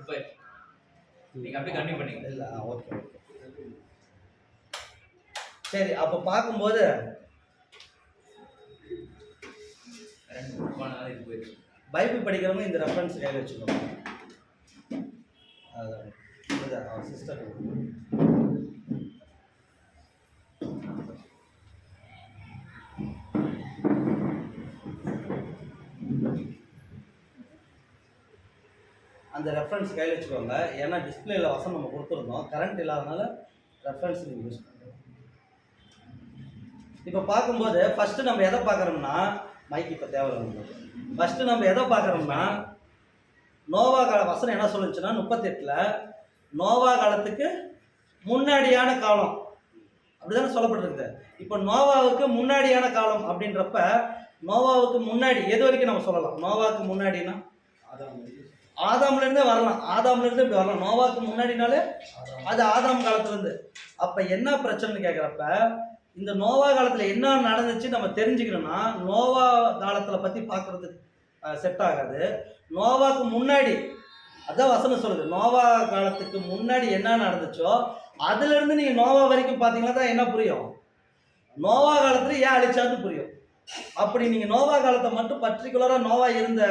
இப்போ நீங்க அப்படியே கண்டினியூ பண்ணீங்க. இல்லை, ஓகே ஓகே. சரி, அப்போ பார்க்கும்போது பைபிள் படிக்கிறவங்க இந்த ரெஃபரன்ஸ் கையில் வச்சுக்கோங்க. சிஸ்டர் அந்த ரெஃபரன்ஸ் கையில் வச்சுக்கோங்க. ஏன்னா டிஸ்பிளேல வசனம் நம்ம கொடுத்துருந்தோம், கரண்ட் இல்லாதனால ரெஃபரன்ஸ் நீங்கள் யூஸ் பண்ணுறோம். இப்போ பார்க்கும்போது ஃபஸ்ட்டு நம்ம எதை பார்க்குறோம்னா, மைக் இப்போ தேவையில்லை. ஃபஸ்ட்டு நம்ம எதை பார்க்குறோம்னா, நோவா கால வசனம் என்ன சொல்லுச்சுன்னா 38ல் நோவா காலத்துக்கு முன்னாடியான காலம் அப்படிதானே சொல்லப்பட்டிருக்குது. இப்போ நோவாவுக்கு முன்னாடியான காலம் அப்படின்றப்ப நோவாவுக்கு முன்னாடி எது வரைக்கும் நம்ம சொல்லலாம்? நோவாவுக்கு முன்னாடினா ஆதாம்லேருந்தே வரலாம், ஆதாம்லேருந்து இப்படி வரலாம். நோவாவுக்கு முன்னாடினாலே அது ஆதாம் காலத்துலேருந்து. அப்போ என்ன பிரச்சனைன்னு கேட்குறப்ப, இந்த நோவா காலத்தில் என்ன நடந்துச்சு நம்ம தெரிஞ்சுக்கணும்னா, நோவா காலத்தில் பற்றி பார்க்குறதுக்கு செட் ஆகாது. நோவாவுக்கு முன்னாடி அதான் வசனம் சொல்லுது, நோவா காலத்துக்கு முன்னாடி என்ன நடந்துச்சோ அதுலேருந்து நீங்கள் நோவா வரைக்கும் பார்த்தீங்கன்னா தான் என்ன புரியும், நோவா காலத்தில் ஏன் அழிச்சான்னு புரியும். அப்படி நீங்கள் நோவா காலத்தை மட்டும் பர்டிகுலராக நோவா இருந்த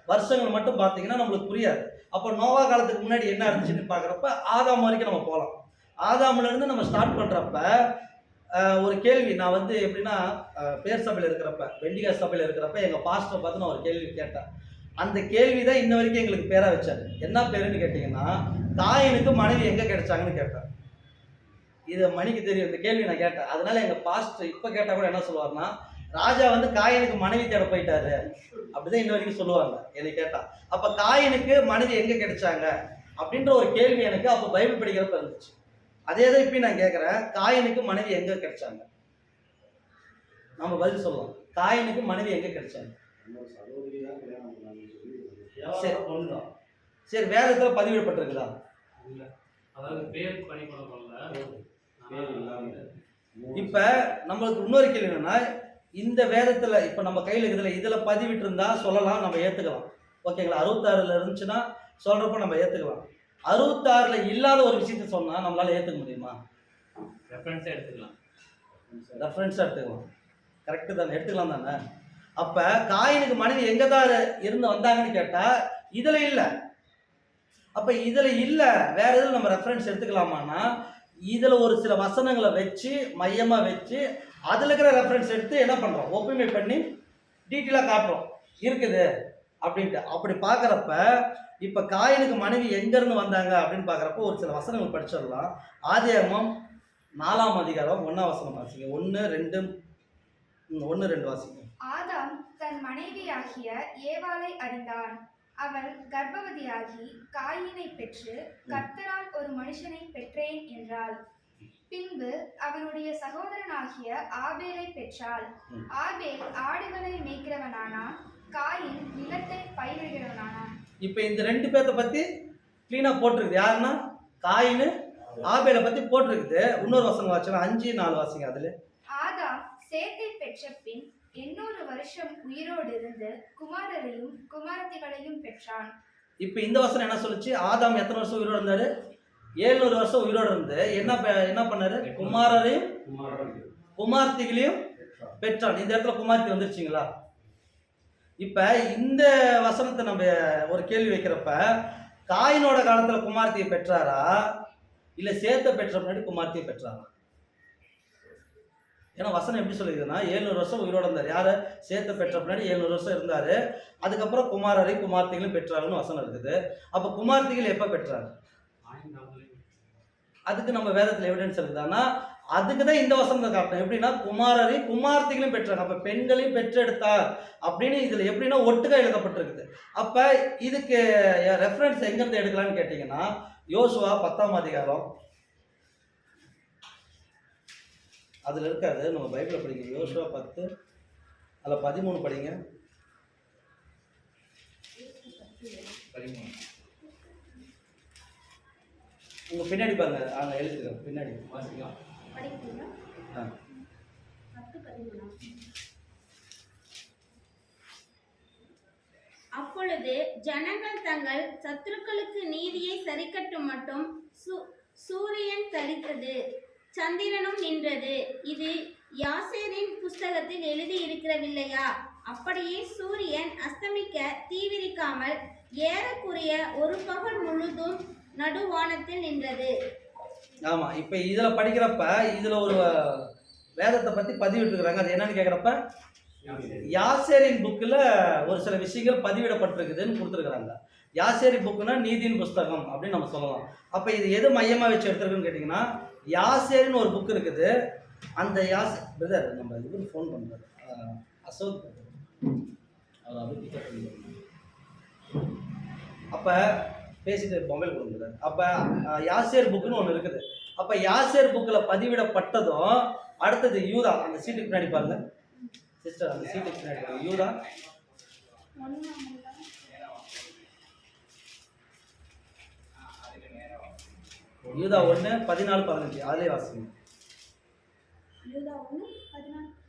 வருஷங்கள் மட்டும் பார்த்தீங்கன்னா நம்மளுக்கு புரியாது. அப்போ நோவா காலத்துக்கு முன்னாடி என்ன இருந்துச்சுன்னு பார்க்குறப்ப ஆதாம் வரைக்கும் நம்ம போகலாம். ஆதாம்லேருந்து நம்ம ஸ்டார்ட் பண்ணுறப்ப ஒரு கேள்வி, நான் வந்து எப்படின்னா பேர் சபையில் இருக்கிறப்ப, வெண்டிகா சபையில் இருக்கிறப்ப எங்கள் பாஸ்டரை பார்த்து நான் ஒரு கேள்வி கேட்டேன். அந்த கேள்வி தான் இன்ன வரைக்கும் எங்களுக்கு பேராக வச்சாரு. என்ன பேருன்னு கேட்டிங்கன்னா, காயினுக்கு மனைவி எங்கே கிடைச்சாங்கன்னு கேட்டேன். இது மணிக்கு தெரியும், இந்த கேள்வி நான் கேட்டேன். அதனால எங்கள் பாஸ்டர் இப்போ கேட்டால் கூட என்ன சொல்லுவார்னா, ராஜா வந்து காயினுக்கு மனைவி தேட போயிட்டாரு அப்படிதான் இன்ன வரைக்கும் சொல்லுவாங்க என்னை கேட்டால். அப்போ காயினுக்கு மனைவி எங்கே கிடைச்சாங்க அப்படின்ற ஒரு கேள்வி எனக்கு அப்போ பைபிள் படிக்கிறப்ப இருந்துச்சு. அதே தான் இப்போ நான் கேட்குறேன், காயினுக்கு மனைவி எங்கே கிடைச்சாங்க? நம்ம பதில் சொல்லலாம், காயினுக்கு மனைவி எங்கே கிடைச்சாங்க? சரி, வேதத்தில் பதிவிடப்பட்டிருக்குதா? இப்ப நம்மளுக்கு இன்னொரு கேள்வி என்னன்னா, இந்த வேதத்துல இப்ப நம்ம கையில இருக்குதுல, இதுல பதிவிட்டு இருந்தா சொல்லலாம், நம்ம ஏத்துக்கலாம். ஓகேங்களா? 66ல இருந்துச்சுன்னா சொல்றப்ப நம்ம ஏத்துக்கலாம். 66ல இல்லாத ஒரு விஷயத்த சொன்னா நம்மளால ஏத்துக்க முடியுமா? ரெஃபரன்ஸா எடுத்துக்கலாம். கரெக்டு தானே, எடுத்துக்கலாம் தானே. அப்ப காயினுக்கு மனைவி எங்க தான் இருந்து வந்தாங்கன்னு கேட்டா இதுல இல்ல. அப்ப இதுல இல்ல, வேற எதுவும் நம்ம ரெஃபரன்ஸ் எடுத்துக்கலாமான்னா, இதுல ஒரு சில வசனங்களை வச்சு மையமா வச்சு அதுல இருக்கிற ரெஃபரன்ஸ் எடுத்து என்ன பண்றோம், ஒப்புமை பண்ணி டீட்டெயிலா காட்டுறோம் இருக்குது அப்படின்ட்டு. அப்படி பார்க்குறப்ப இப்ப காயினுக்கு மனைவி எங்க இருந்து வந்தாங்க அப்படின்னு பார்க்குறப்ப ஒரு சில வசனங்கள் படிச்சிடலாம். ஆதியாகமம் 4ஆம் அதிகாரம் 1ஆம் வசனம் வாசிங்க. 1-2 வாசிங்க. ஆதாம் தன் மனைவியாகிய ஏவாளை அறிந்தான். அவள் கர்ப்பவதியாகி காயினை பெற்று, கர்த்தரால் ஒரு மனுஷனை பெற்றேன் என்றாள். பின்பு அவனுடைய சகோதரனாகிய ஆபேலை பெற்றாள். ஆபேல் ஆடுகளை மேய்க்கிறவனானான், காயின் நிலத்தை பயிரிடுகிறவனானான். இப்ப இந்த ரெண்டு பேர்த்த பத்தி கிளீனா போட்டிருக்குது. யாருன்னா காயினு ஆபேலை பத்தி போட்டிருக்குது. இன்னொரு வசனம் வாசிங்க, 5-4 வாசிங்க. அதுல ஆதாம் சேத்தை பெற்ற பின் 800 வருஷம் உயிரோடு இருந்து குமாரரையும் குமாரத்திகளையும் பெற்றான். இப்ப இந்த வசனம் என்ன சொல்லுச்சு? ஆதாம் எத்தனை வருஷம் உயிரோடு இருந்தாரு? 700 வருஷம் உயிரோடு இருந்து என்ன பண்ணாரு? குமாரரையும் குமார்த்திகளையும் பெற்றான். இந்த இடத்துல குமார்த்தி வந்துருச்சுங்களா? இப்ப இந்த வசனத்தை நம்ம ஒரு கேள்வி வைக்கிறப்ப, காயினோட காலத்துல குமார்த்தியை பெற்றாரா இல்ல சேத்த பெற்ற முன்னாடி குமார்த்தியை பெற்றாரா? ஏன்னா வசனம் எப்படி சொல்லிஇருக்குதுன்னா, 700 வருஷம் உயிரோடு இருந்தார். யாரு? சேத்த பெற்ற பின்னாடி 700 வருஷம் இருந்தாரு. அதுக்கப்புறம் குமாரரை குமார்த்திகளும் பெற்றாருன்னு வசனம் இருக்குது. அப்ப குமார்த்திகள் எப்ப பெற்றாரு? அதுக்கு நம்ம வேதத்துல எவிடன்ஸ் இருக்குதான்னா, அதுக்கு தான் இந்த வசனத்தை காட்டணும். எப்படின்னா குமாரரை குமார்த்திகளும் பெற்றார். அப்ப பெண்களையும் பெற்றெடுத்தார் அப்படின்னு இதுல எப்படின்னா ஒட்டுக்கா எழுதப்பட்டிருக்குது. அப்ப இதுக்கு ரெஃபரன்ஸ் எங்கிருந்து எடுக்கலாம்னு கேட்டீங்கன்னா, யோசுவா 10ஆம் அதிகாரம் அதில் இருக்காது, நம்ம பைபிளில் படிங்க. யோசுவா 10 அதில் 13 படிங்க. உங்கள் பின்னாடி பாருங்க, அங்கே எழுத்துக்கிறேன் பின்னாடி வாசிக்கலாம். அப்பொழுது ஜனங்கள் தங்கள் சத்துருக்களுக்கு நீதியை சரிக்கட்டும் மட்டும் சூரியன் தரித்தது, சந்திரனும் நின்றது. இது யாசேரின் புஸ்தகத்தில் எழுதி இருக்கிறவில்லையா? அப்படியே சூரியன் அஸ்தமிக்க தீவிரிக்காமல் ஏறக்குறைய ஒரு பகல் முழுதும் நடுவானத்தில் நின்றது. ஆமா, இப்ப இதுல படிக்கிறப்ப இதுல ஒரு வேதத்தை பத்தி பதிவிட்டுருக்காங்க. அது என்னன்னு கேக்குறப்ப யாசேரின் புக்கில் ஒரு சில விஷயங்கள் பதிவிடப்பட்டிருக்குதுன்னு கொடுத்துருக்குறாங்க. யாசேரி புக்குன்னா நீதியின் புஸ்தகம் அப்படின்னு நம்ம சொல்லலாம். அப்போ இது எது மையமாக வச்சு எடுத்துருக்குன்னு கேட்டிங்கன்னா, யாசேரின்னு ஒரு புக் இருக்குது. அந்த பிரதர் நம்ம இவரு ஃபோன் பண்ணுறாரு, அசோக் அவர் அப்படி பிக்கப் பண்ணி அப்போ பேசிட்டு மொபைல் கொடுக்குறாரு. அப்போ யாசேர் புக்குன்னு ஒன்று இருக்குது. அப்போ யாசேர் புக்கில் பதிவிடப்பட்டதும் அடுத்தது யூதா. அந்த சீட்டுக்கு பின்னாடி பாருங்க சிஸ்டர், அந்த சீட்டுக்கு பின்னாடி பாருங்க. யூதா யூதா 1:14-15 அதிலே வாசிங்க.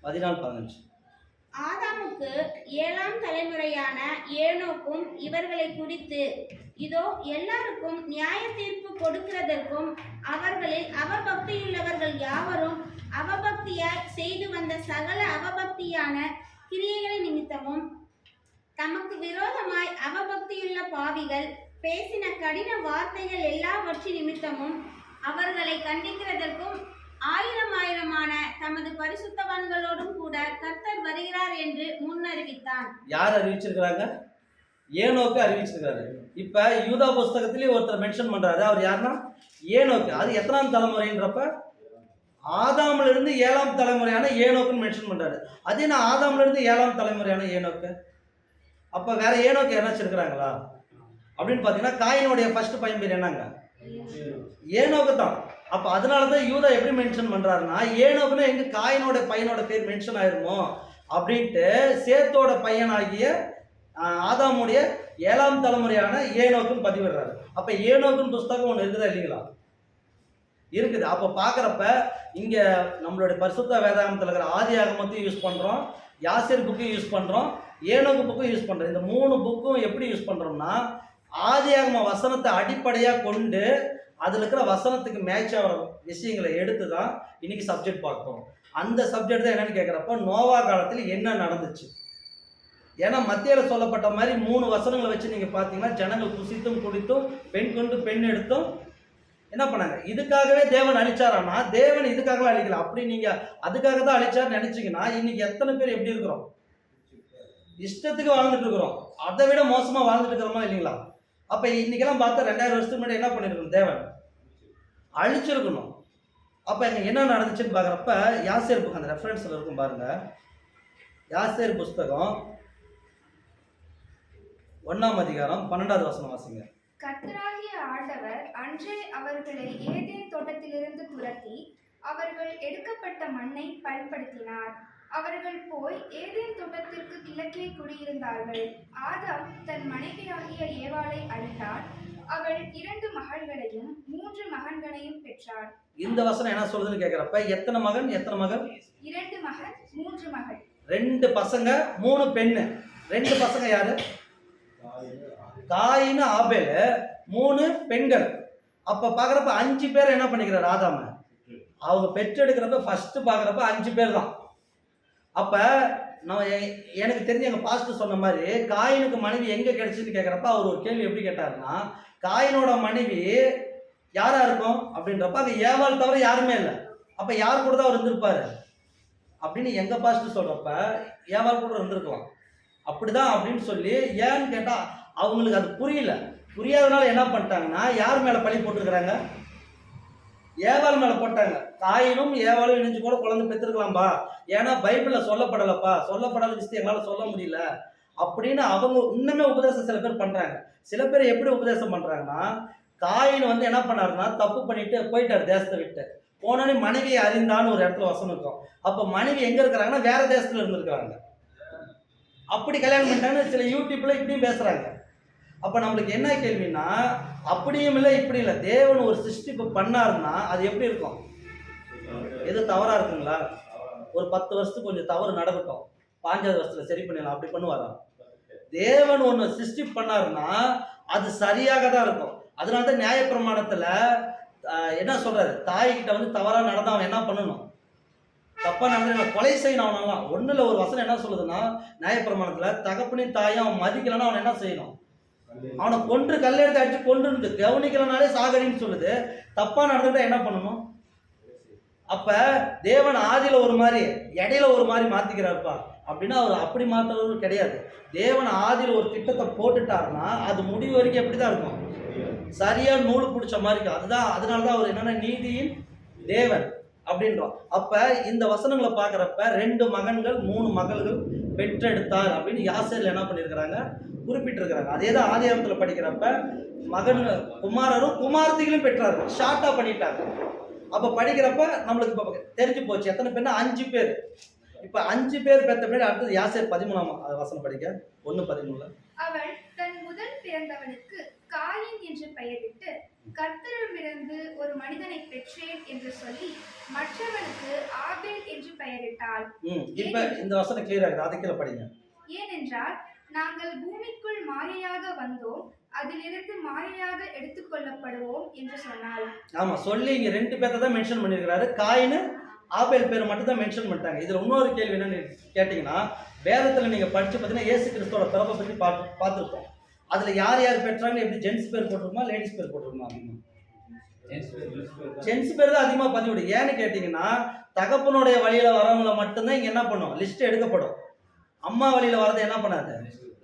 14-15. ஆதாமுக்கு 7ஆம் தலைமுறையான ஏனோக்கும் இவர்களை குறித்து, இதோ எல்லாருக்கும் நியாய தீர்ப்பு கொடுக்கிறதற்கும் அவர்களில் அவபக்தியுள்ளவர்கள் யாவரும் அவபக்தியாய் செய்து வந்த சகல அவபக்தியான கிரியைகளின் நிமித்தமும் தமக்கு விரோதமாய் அவபக்தியுள்ள பாவிகள் பேசின கடின வார்த்தைகள் எல்லாவற்றின் நிமித்தமும் அவர்களை கண்டிக்கிறதற்கும் ஆயிரமான தமது பரிசுத்தவான்களோடும் கூட கர்த்தர் வருகிறார் என்று முன்னறிவித்தான். யார் அறிவிச்சிருக்கிறாங்க? ஏனோக்கு அறிவிச்சிருக்காரு. இப்ப யூதா புஸ்தகத்திலேயே ஒருத்தர் மென்ஷன் பண்றாரு. அவர் யாருன்னா ஏனோக்கு. அது எத்தனாம் தலைமுறைன்றப்ப ஆதாம்ல இருந்து 7ஆம் தலைமுறையான ஏனோக்குன்னு மென்ஷன் பண்றாரு. அதே நான் ஆதாம்ல இருந்து 7ஆம் தலைமுறையான ஏனோக்கு. அப்ப வேற ஏனோக்கு யாராச்சும் இருக்கிறாங்களா அப்படின்னு பாத்தீங்கன்னா, காயினுடைய ஃபர்ஸ்ட் பையன் பேர் என்னங்க? ஏனோக்கு தான். அப்போ அதனால தான் யூதா எப்படி மென்ஷன் பண்ணுறாருன்னா, ஏனோக்குன்னா எங்க காயினோட பையனோட பேர் மென்ஷன் ஆயிருமோ அப்படின்ட்டு சேத்தோட பையனாகிய ஆதாமுடைய 7ஆம் தலைமுறையான ஏனோக்குன்னு பதிவிடுறாரு. அப்போ ஏனோக்குன்னு புஸ்தகம் ஒன்று இருக்குதா இல்லைங்களா? இருக்குது. அப்போ பார்க்குறப்ப இங்கே நம்மளுடைய பரிசுத்த வேதாகமத்தில் இருக்கிற ஆதி ஆகமத்தையும் யூஸ் பண்ணுறோம், யாசேர் புக்கையும் யூஸ் பண்ணுறோம், ஏனோக்கு புக்கும் யூஸ் பண்ணுறோம். இந்த 3 புக்கும் எப்படி யூஸ் பண்ணுறோம்னா, ஆதி ஆகம வசனத்தை அடிப்படையாக கொண்டு அதில் இருக்கிற வசனத்துக்கு மேட்ச் ஆகிற விஷயங்களை எடுத்து தான் இன்னைக்கு சப்ஜெக்ட் பார்ப்போம். அந்த சப்ஜெக்ட் தான் என்னன்னு கேட்குறப்ப நோவா காலத்தில் என்ன நடந்துச்சு. ஏன்னா மத்தியில் சொல்லப்பட்ட மாதிரி 3 வசனங்களை வச்சு நீங்கள் பார்த்தீங்கன்னா, ஜனங்கள் குசித்தும் குடித்தும் பெண் கொண்டு பெண் எடுத்தும் என்ன பண்ணாங்க. இதுக்காகவே தேவன் அழிச்சாரானா? தேவன் இதுக்காகவே அழிக்கல. அப்படி நீங்கள் அதுக்காக தான் அழிச்சார்னு நினச்சிங்கன்னா இன்னைக்கு எத்தனை பேர் எப்படி இருக்கிறோம்? இஷ்டத்துக்கு வாழ்ந்துட்டு இருக்கிறோம். அதை விட மோசமாக வாழ்ந்துட்டு இருக்கிறோமா இல்லைங்களா? அப்போ இன்னைக்கெல்லாம் பார்த்தா 2000 வருஷத்துக்கு முன்னாடி என்ன பண்ணிருக்கணும்? தேவன் அழிச்சிருக்கணும். அப்போ இங்கே என்ன நடந்துச்சுன்னு பார்க்குறப்ப யாசேர் புக் அந்த ரெஃபரன்ஸில் இருக்கும் பாருங்க. யாசேர் புஸ்தகம் 1ஆம் அதிகாரம் 12வது வசனம் வாசிங்க. கர்த்தராகிய ஆண்டவர் அன்றே அவர்களை ஏதேன் தோட்டத்திலிருந்து துரத்தி அவர்கள் எடுக்கப்பட்ட மண்ணை பயன்படுத்தினார். அவர்கள் போய் ஏதேன் தோட்டத்திற்கு கிழக்கே குடியிருந்தார்கள். ஆதாம் தன் மனைவியாகிய ஏவாளை அழித்தார். அவள் 2 மகள்களையும் 3 மகன்களையும் பெற்றார். இந்த வசனம் என்ன சொல்லுதுன்னு கேட்கிறப்ப எத்தனை மகன் எத்தனை மகள்? 2 மகன் 3 மகள். 2 பசங்க 3 பெண்ணு. 2 பசங்க யாரு? காயின் ஆபேல். 3 பெண்கள். அப்ப பாக்குறப்ப 5 பேர் என்ன பண்ணிக்கிறார் ஆதாம? அவங்க பெற்றெடுக்கிறப்ப ஃபர்ஸ்ட் பாக்குறப்ப 5 பேர் தான். அப்ப நான் எனக்கு தெரிஞ்ச எங்க பாஸ்டர் சொன்ன மாதிரி காயினுக்கு மனைவி எங்க கிடைச்சுன்னு கேட்கிறப்ப அவர் ஒரு கேள்வி எப்படி கேட்டாருன்னா, காயினோட மனைவி யாரா இருக்கும் அப்படின்றப்ப அங்க ஏவாள் தவிர யாருமே இல்லை. அப்ப யார் கூட தான் அவர் இருந்திருப்பாரு அப்படின்னு எங்க பாஸ்டர் சொல்றப்ப ஏவாள் கூட இருந்திருக்கலாம். அப்படிதான் அப்படின்னு சொல்லி, ஏன்னு கேட்டா அவங்களுக்கு அது புரியல. புரியாதனால என்ன பண்ணிட்டாங்கன்னா யார் மேல பழி போட்டுருக்கிறாங்க? ஏவாள் மேல போட்டாங்க. காயினும் ஏவாளும் இணைஞ்சு கூட குழந்தை பெற்றிருக்கலாம்பா, ஏன்னா பைபிள்ல சொல்லப்படலப்பா, சொல்லப்படாத விஷயத்தை எங்களால சொல்ல முடியல அப்படின்னு அவங்க இன்னுமே உபதேசம் சில பேர் பண்றாங்க. சில பேர் எப்படி உபதேசம் பண்றாங்கன்னா, காயின் வந்து என்ன பண்ணாருன்னா தப்பு பண்ணிட்டு போயிட்டாரு தேசத்தை விட்டு. போனோடனே மனைவியை அறிந்தான்னு ஒரு இடத்துல வசனம் இருக்கும். அப்ப மனைவி எங்க இருக்கிறாங்கன்னா வேற தேசத்துல இருந்திருக்கிறாங்க. அப்படி கல்யாணம் பண்ணிட்டாங்கன்னு சில யூடியூப்ல இப்படியும் பேசுறாங்க. அப்ப நம்மளுக்கு என்ன கேள்வின்னா, அப்படியும் இல்லை இப்படி இல்லை, தேவன் ஒரு சிருஷ்டிப்பு பண்ணாருன்னா அது எப்படி இருக்கும்? எது தவறா இருக்குங்களா? ஒரு 10 வருஷத்துக்கு கொஞ்சம் தவறு நடக்கட்டும், 5வது வருஷத்துல சரி பண்ணிடலாம், அப்படி பண்ணுவாரா? தேவன் ஒன்று சிருஷ்டி பண்ணாருன்னா அது சரியாக தான் இருக்கும். அதனால தான் நியாயப்பிரமாணத்துல என்ன சொல்றாரு, தாய்கிட்ட வந்து தவறா நடந்தா அவன் என்ன பண்ணணும், தப்பா நடந்த கொலை செய்யணும். அவனெல்லாம் ஒண்ணுல ஒரு வசனம் என்ன சொல்லுதுன்னா, நியாயப்பிரமாணத்துல தகப்பனின் தாயும் அவன் மதிக்கலன்னா அவன் என்ன செய்யணும், அவனை கொன்று கல்லெடுத்து அடிச்சு கொண்டு இருந்து கவனிக்கலனாலே சாகடின்னு சொல்லுது. தப்பா நடந்துட்டா என்ன பண்ணணும்? அப்ப தேவன் ஆதியில ஒரு மாதிரி இடையில ஒரு மாதிரி மாத்திக்கிறாருப்பா அப்படின்னா அவர் அப்படி மாத்துறது கிடையாது. தேவன் ஆதியில ஒரு திட்டத்தை போட்டுட்டாருன்னா அது முடிவு வரைக்கும் எப்படிதான் இருக்கும், சரியா நூல் பிடிச்ச மாதிரி இருக்கும். அதுதான் அதனாலதான் அவர் என்னன்னா நீதியின் தேவன் அப்படின்றோம். அப்ப இந்த வசனங்களை பாக்குறப்ப 2 மகன்கள் 3 மகள்கள் பெற்றெடுத்தார் அப்படின்னு யாசேர்ல என்ன பண்ணிருக்கிறாங்க, குறிப்பிட்டிருக்கிறாங்க. அதே தான் ஆதியாகமத்துல படிக்கிறப்ப மகன் குமாரரும் குமாரத்திகளும் பெற்றார்கள், ஷார்ட்டா பண்ணிட்டாங்க. அப்ப படிக்கிறப்ப நம்மளுக்கு இப்ப தெரிஞ்சு போச்சு எத்தனை பேர்னா 5 பேர். இப்ப 5 பேர் பெற்ற பின்னாடி அடுத்தது யாசேர் 13ஆம் வசனம் படிக்க 1:13. அவள் தன் முதல் பிறந்தவனுக்கு காயின் என்று பெயரிட்டு, கர்த்தரிடமிருந்து ஒரு மனிதனை பெற்றேன் என்று சொல்லி மற்றவனுக்கு ஆபேல் என்று பெயரிட்டாள். இப்ப இந்த வசனம் கிளியரா இருக்கு, அதுக்கு படிங்க. ஏனென்றால் நாங்கள் பூமிக்குள் மாயையாக வந்தோம், அதிலிருந்து மாயையாக எடுத்துக்கொள்ளப்படுவோம் என்று சொன்னாள். ஆமா, சொல்லி இங்க 2 பேரை தான் மென்ஷன் பண்ணிருக்கிறாரு. காயின் ஆபேல் பேரை மட்டும் தான் மென்ஷன் பண்ணிட்டாங்க. இதுல இன்னொரு கேள்வி என்னன்னு கேட்டீங்கன்னா, வேதத்துல நீங்க படிச்சு பார்த்தீங்கன்னா இயேசு கிறிஸ்துவோட பிறப்பை பற்றி பார்த்துருப்போம். அதுல யார் யார் பெற்றாங்கன்னு எப்படி ஜென்ஸ் பேர் போட்டிருக்குமா லேடிஸ் பேர் போட்டிருக்குமா? அதிகமா ஜென்ஸ் பேர் தான் அதிகமா பதிவிடு. ஏன்னு கேட்டீங்கன்னா தகப்பனுடைய வழியில வரவங்களை மட்டும்தான் இங்க என்ன பண்ணும், லிஸ்ட் எடுக்கப்படும். அம்மா வழியில வர்றது என்ன பண்ணாது,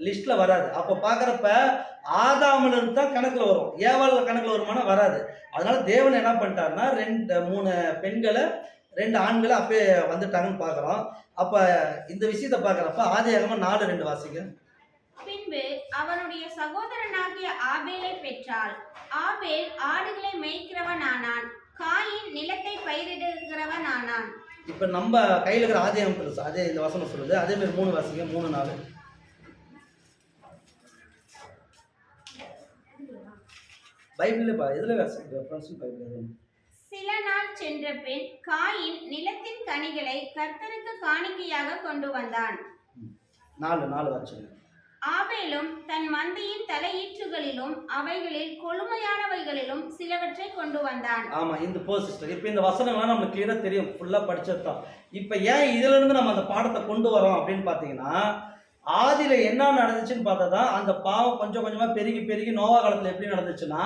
லிஸ்ட்ல வராது. அப்போ பாக்குறப்ப ஆதாமில் இருந்து தான் கணக்குல வரும், ஏவாள் கணக்குல வருமானா வராது. அதனால தேவன் என்ன பண்ணிட்டாருன்னா 3 பெண்களை 2 ஆண்களை அப்பே வந்துட்டாங்கன்னு பாக்குறோம். அப்ப இந்த விஷயத்தை பாக்குறப்ப ஆதியாகமம் 4:2 வாசிங்க. பின்பு அவனுடைய சகோதரனாகிய ஆபேலை பெற்றாள். ஆபேல் ஆடுகளை மேய்க்கிறவன் ஆனான், காயின் நிலத்தை பயிரிடுகிறவன் ஆனான். இப்ப நம்ம கையில இருக்கிற ஆதியாகமத்துல அதே இந்த வசனம் சொல்லுது. அதே மாதிரி 3 வாசிங்க, 3:4. பைபிள்ல எதுல வாசிங்க, பைபிள். சில நாள் சென்ற பின் காயின் நிலத்தின் கனிகளை கர்த்தருக்கு காணிக்கையாக கொண்டு வந்தான். 4 வாசிங்க. ஆபேலும் தன் மந்தையின் தலையீற்றுகளிலும் அவைகளில் கொழுமையானவைகளிலும் சிலவற்றை கொண்டு வந்தான். ஆமா, இந்த சிஸ்டர் இப்ப இந்த வசனங்கள்லாம் நமக்கு கிளியரா தெரியும், ஃபுல்லா படிச்சதுதான். இப்ப ஏன் இதுல இருந்து நம்ம அந்த பாடத்தை கொண்டு வரோம் அப்படின்னு பாத்தீங்கன்னா, ஆதியில என்ன நடந்துச்சுன்னு பார்த்தாதான் அந்த பாவம் கொஞ்சம் கொஞ்சமா பெருகி பெருகி நோவா காலத்துல எப்படி நடந்துச்சுன்னா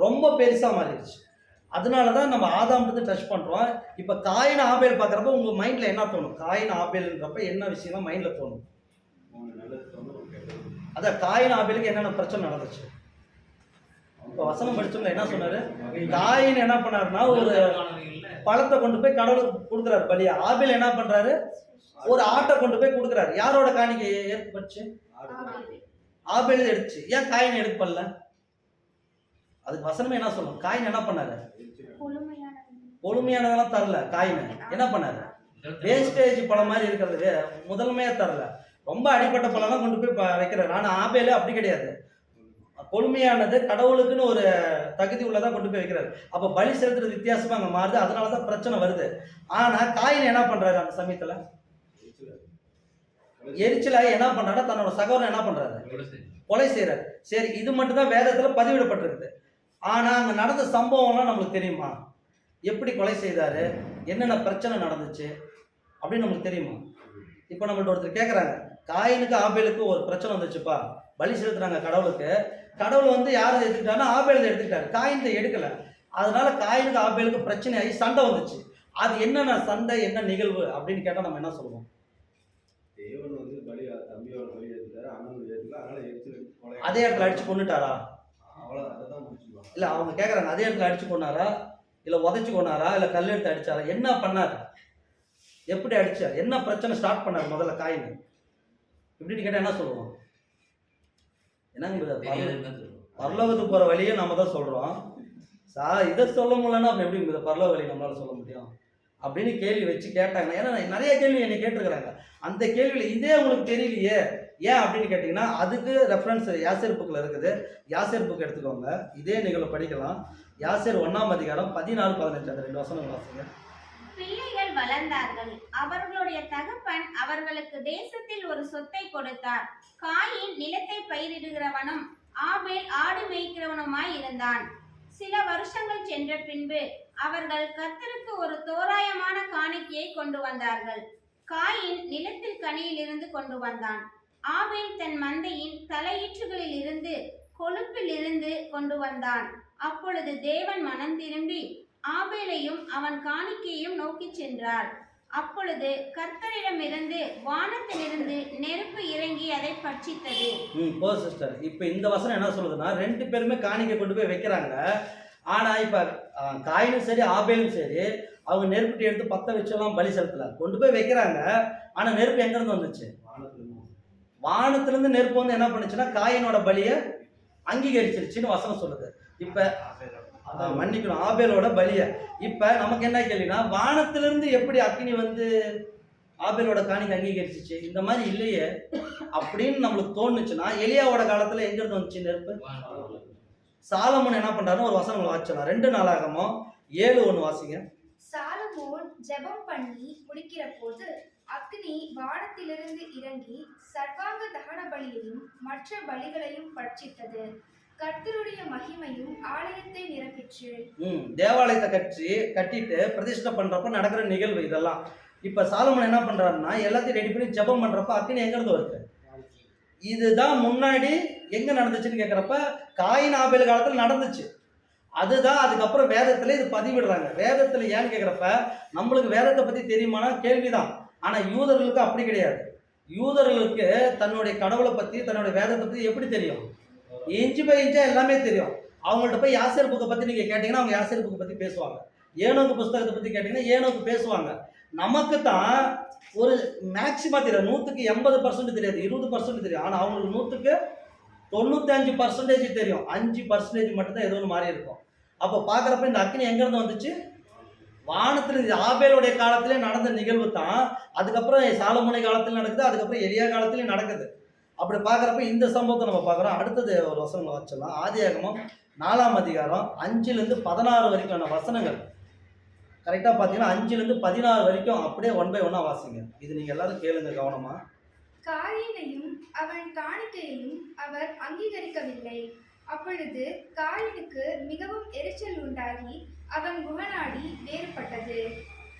ரொம்ப பெருசா மாறிடுச்சு. அதனாலதான் நம்ம ஆதாம்கிட்ட டச் பண்றோம். இப்ப காயின் ஆபேல் பாக்குறப்ப உங்க மைண்ட்ல என்ன தோணும், காயின் ஆபேல்ன்றப்ப என்ன விஷயம் மைண்ட்ல தோணும்? அதான் காயின் ஆபேலுக்கு என்னென்ன பிரச்சனை நடந்துச்சு. இப்ப வசனம் படிச்சோம்ல என்ன சொன்னாரு, காயின் என்ன பண்ணாருன்னா ஒரு பழத்தை கொண்டு போய் கடவுளுக்கு கொடுக்குறாரு பலியா. ஆபேல் என்ன பண்றாரு, ஒரு ஆட்டை கொண்டு போய் கொடுக்குறாரு. யாரோட காணிக்கை ஏற்படுச்சு, ஆபேல் எடுத்துச்சு. ஏன் காயின் எடுப்பல்ல? அதுக்கு வசனமே என்ன சொல்லும், காயின் என்ன பண்ணாரு, கொழுமையானதெல்லாம் தரல. காயின் என்ன பண்ணாரு, வேஸ்டேஜ் பழம் மாதிரி இருக்கிறது முதன்மையா தரல, ரொம்ப அடிப்பட்ட பழம்லாம் கொண்டு போய் வைக்கிறாரு. ஆனா ஆபேலு அப்படி கிடையாது, கொழுமையானது கடவுளுக்குன்னு ஒரு தகுதி உள்ளதா கொண்டு போய் வைக்கிறாரு. அப்ப பலி செலுத்துறது வித்தியாசமா அங்க மாறுது. அதனாலதான் பிரச்சனை வருது. ஆனா காயின் என்ன பண்றாரு, அந்த சமயத்துல எரிச்சலாகி என்ன பண்றாரு, தன்னோட சகோதரன் என்ன பண்றாரு, கொலை செய்யறாரு. சரி, இது மட்டும் தான் வேதத்துல பதிவிடப்பட்டிருக்குது. ஆனா அங்க நடந்த சம்பவம்லாம் நம்மளுக்கு தெரியுமா, எப்படி கொலை செய்தாரு, என்னென்ன பிரச்சனை நடந்துச்சு அப்படின்னு நம்மளுக்கு தெரியுமா? இப்ப நம்மள்ட்ட ஒருத்தர் கேட்கறாங்க, காயினுக்கு ஆபேலுக்கு ஒரு பிரச்சனை வந்துச்சுப்பா, பலி செலுத்துறாங்க கடவுளுக்கு, கடவுள் வந்து யாரை எடுத்துக்கிட்டாருன்னா ஆபேல் எடுத்துக்கிட்டாரு, காயினத்தை எடுக்கல. அதனால காயினுக்கு ஆபேலுக்கு பிரச்சனை ஆகி சண்டை வந்துச்சு. அது என்னென்ன சண்டை, என்ன நிகழ்வு அப்படின்னு கேட்டா நம்ம என்ன சொல்லுவோம்? அதே இடத்துல அடிச்சு கொண்டுட்டாரா? இல்ல, அவங்க கேக்குறாங்க அதே இடத்துல அடிச்சு கொண்டாரா, இல்ல உதைச்சு கொண்டாரா, இல்ல கல் எடுத்து அடிச்சாரா, என்ன பண்ணாரு, எப்படி அடிச்சார், என்ன பிரச்சனை ஸ்டார்ட் பண்ணாரு முதல்ல காயின் இப்படின்னு கேட்டா என்ன சொல்லுவோம்? என்னங்க பரலோகத்துக்கு போற வழியே நம்ம தான் சொல்றோம். இதை சொல்ல முடியலன்னா அப்ப எப்படி பரலோக வழி நம்மளால சொல்ல முடியும் அப்படின்னு கேள்வி வச்சு கேட்டாங்க. ஏன்னா நிறைய கேள்வி என்னை கேட்டிருக்கிறாங்க. அந்த கேள்வியில இதே உங்களுக்கு தெரியலையே ஏன் அப்படின்னு கேட்டீங்கன்னா, அதுக்கு ரெஃபரன்ஸ் யாசேர் புக்கில் இருக்குது. யாசேர் புக் எடுத்துக்கோங்க, இதே நிகழ்வு படிக்கலாம். யாசேர் 1ஆம் அதிகாரம் 14-15 அந்த 2 வசனம் வாசிங்க. பிள்ளைகள் வளர்ந்தார்கள். அவர்களுடைய தகப்பன் அவர்களுக்கு தேசத்தில் ஒரு சொத்தை கொடுத்தார். காயின் நிலத்தை பயிரிடுகிறவனும் ஆபேல் ஆடு மேய்க்கிறவனுமாய் இருந்தான். சில வருஷங்கள் சென்ற பின்பு அவர்கள் கர்த்தருக்கு ஒரு தோராயமான காணிக்கையை கொண்டு வந்தார்கள். காயின் நிலத்தில் கனியிலிருந்து கொண்டு வந்தான். ஆபேல் தன் மந்தையின் தலையீற்றுகளில் இருந்து கொழுப்பில் இருந்து கொண்டு வந்தான். அப்பொழுது தேவன் மனம் திரும்பி ஆபேலையும் அவன் காணிக்கையையும் நோக்கி சென்றார். அப்பொழுது கர்த்தரிடமிருந்து வானத்திலிருந்து நெருப்பு இறங்கி அதை பட்சித்தது. சிஸ்டர், இப்போ இந்த வசனம் என்ன சொல்லுதுன்னா, 2 பேருமே காணிக்கை கொண்டு போய் வைக்கிறாங்க. ஆனால் இப்போ காயினும் சரி ஆபேலும் சரி அவங்க நெருப்பு எடுத்து பற்ற வச்செல்லாம் பலி செலுத்தல, கொண்டு போய் வைக்கிறாங்க. ஆனால் நெருப்பு எங்கேருந்து வந்துச்சு? வானத்திலிருந்து நெருப்பு வந்து என்ன பண்ணுச்சுன்னா காயினோட பலியை அங்கீகரிச்சிருச்சுன்னு வசனம் சொல்லுது. இப்போ மன்னிக்கணும், ஆபேலோட பலிய. இப்ப நமக்கு என்ன கேள்வினா, வானத்திலிருந்து எப்படி அக்கினி வந்து ஆபேலோட காணிக்கை அங்கீகரிச்சிச்சு? இந்த மாதிரி இல்லையே அப்படின்னு நம்மளுக்கு தோணுச்சுன்னா, எலியாவோட காலத்துல எங்க இருந்து வந்துச்சு நெருப்பு? சாலமோன் என்ன பண்றாருன்னு ஒரு வசனம் வாசிச்சலாம். 2 நாளாகமம் 7:1 வாசிங்க. சாலமோன் ஜெபம் பண்ணி முடிக்கிற போது அக்னி வானத்திலிருந்து இறங்கி சர்வாங்க தகன பலியையும் மற்ற பலிகளையும் பட்சித்தது. கர்த்தருடைய மகிமையும் ஆலயத்தை நிரப்பிற்று. தேவாலயத்தை கட்டிட்டு பிரதிஷ்டை பண்றப்ப நடக்கிற நிகழ்வு இதெல்லாம். இப்ப சாலமோன் என்ன பண்றாருன்னா, எல்லாத்தையும் ரெடி பண்ணி ஜெபம் பண்றப்ப அக்னி எங்க இருந்து வருது? இதுதான் முன்னாடி எங்க நடந்துச்சுன்னு கேட்கிறப்ப காயின் ஆபேல் காலத்துல நடந்துச்சு. அதுதான் அதுக்கப்புறம் வேதத்துல இது பதிவிடுறாங்க. வேதத்துல ஏன்னு கேட்கிறப்ப நம்மளுக்கு வேதத்தை பத்தி தெரியுமானா கேள்விதான். ஆனா யூதர்களுக்கு அப்படி கிடையாது. யூதர்களுக்கு தன்னுடைய கடவுளை பத்தி தன்னுடைய வேதத்தை பத்தி எப்படி தெரியும்? இன்ச்சு பை இன்ச்சா எல்லாமே தெரியும். அவங்கள்ட்ட போய் யாசேர் புக்கை பற்றி நீங்கள் கேட்டிங்கன்னா அவங்க யாசேர் புக்கை பற்றி பேசுவாங்க. ஏனோக்கு புஸ்தகத்தை பற்றி கேட்டிங்கன்னா ஏனோக்கு பேசுவாங்க. நமக்கு தான் ஒரு மேக்சிமம் தெரியாது, 100க்கு 80% தெரியாது, 20% தெரியும். ஆனால் அவங்களுக்கு 100க்கு 95% தெரியும். 5% மட்டும்தான் ஏதோ ஒன்று மாறி இருக்கும். அப்போ பார்க்குறப்ப இந்த அக்னி எங்கேருந்து வந்துச்சு? வானத்தில். ஆபேலுடைய காலத்திலே நடந்த நிகழ்வு தான் அதுக்கப்புறம் சாலமோனை காலத்தில் நடக்குது, அதுக்கப்புறம் எலியா காலத்திலையும் நடக்குது. அப்படி பார்க்குறப்ப இந்த சம்பவத்தை நம்ம பார்க்குறோம். அடுத்தது ஒரு வசனம் வச்சலாம். ஆதியாகமம் 4ஆம் அதிகாரம் 5லேருந்து 16 வரைக்கான வசனங்கள். கரெக்டாக பார்த்தீங்கன்னா 5லேருந்து 16 வரைக்கும் அப்படியே 1 by 1 வாசிங்க. இது நீங்கள் எல்லாரும் கேளுங்க கவனமா. காயினையும் அவன் காணிக்கையையும் அவர் அங்கீகரிக்கவில்லை. அப்பொழுது காயினுக்கு மிகவும் எரிச்சல் உண்டாகி அவன் முகநாடி வேறுபட்டது.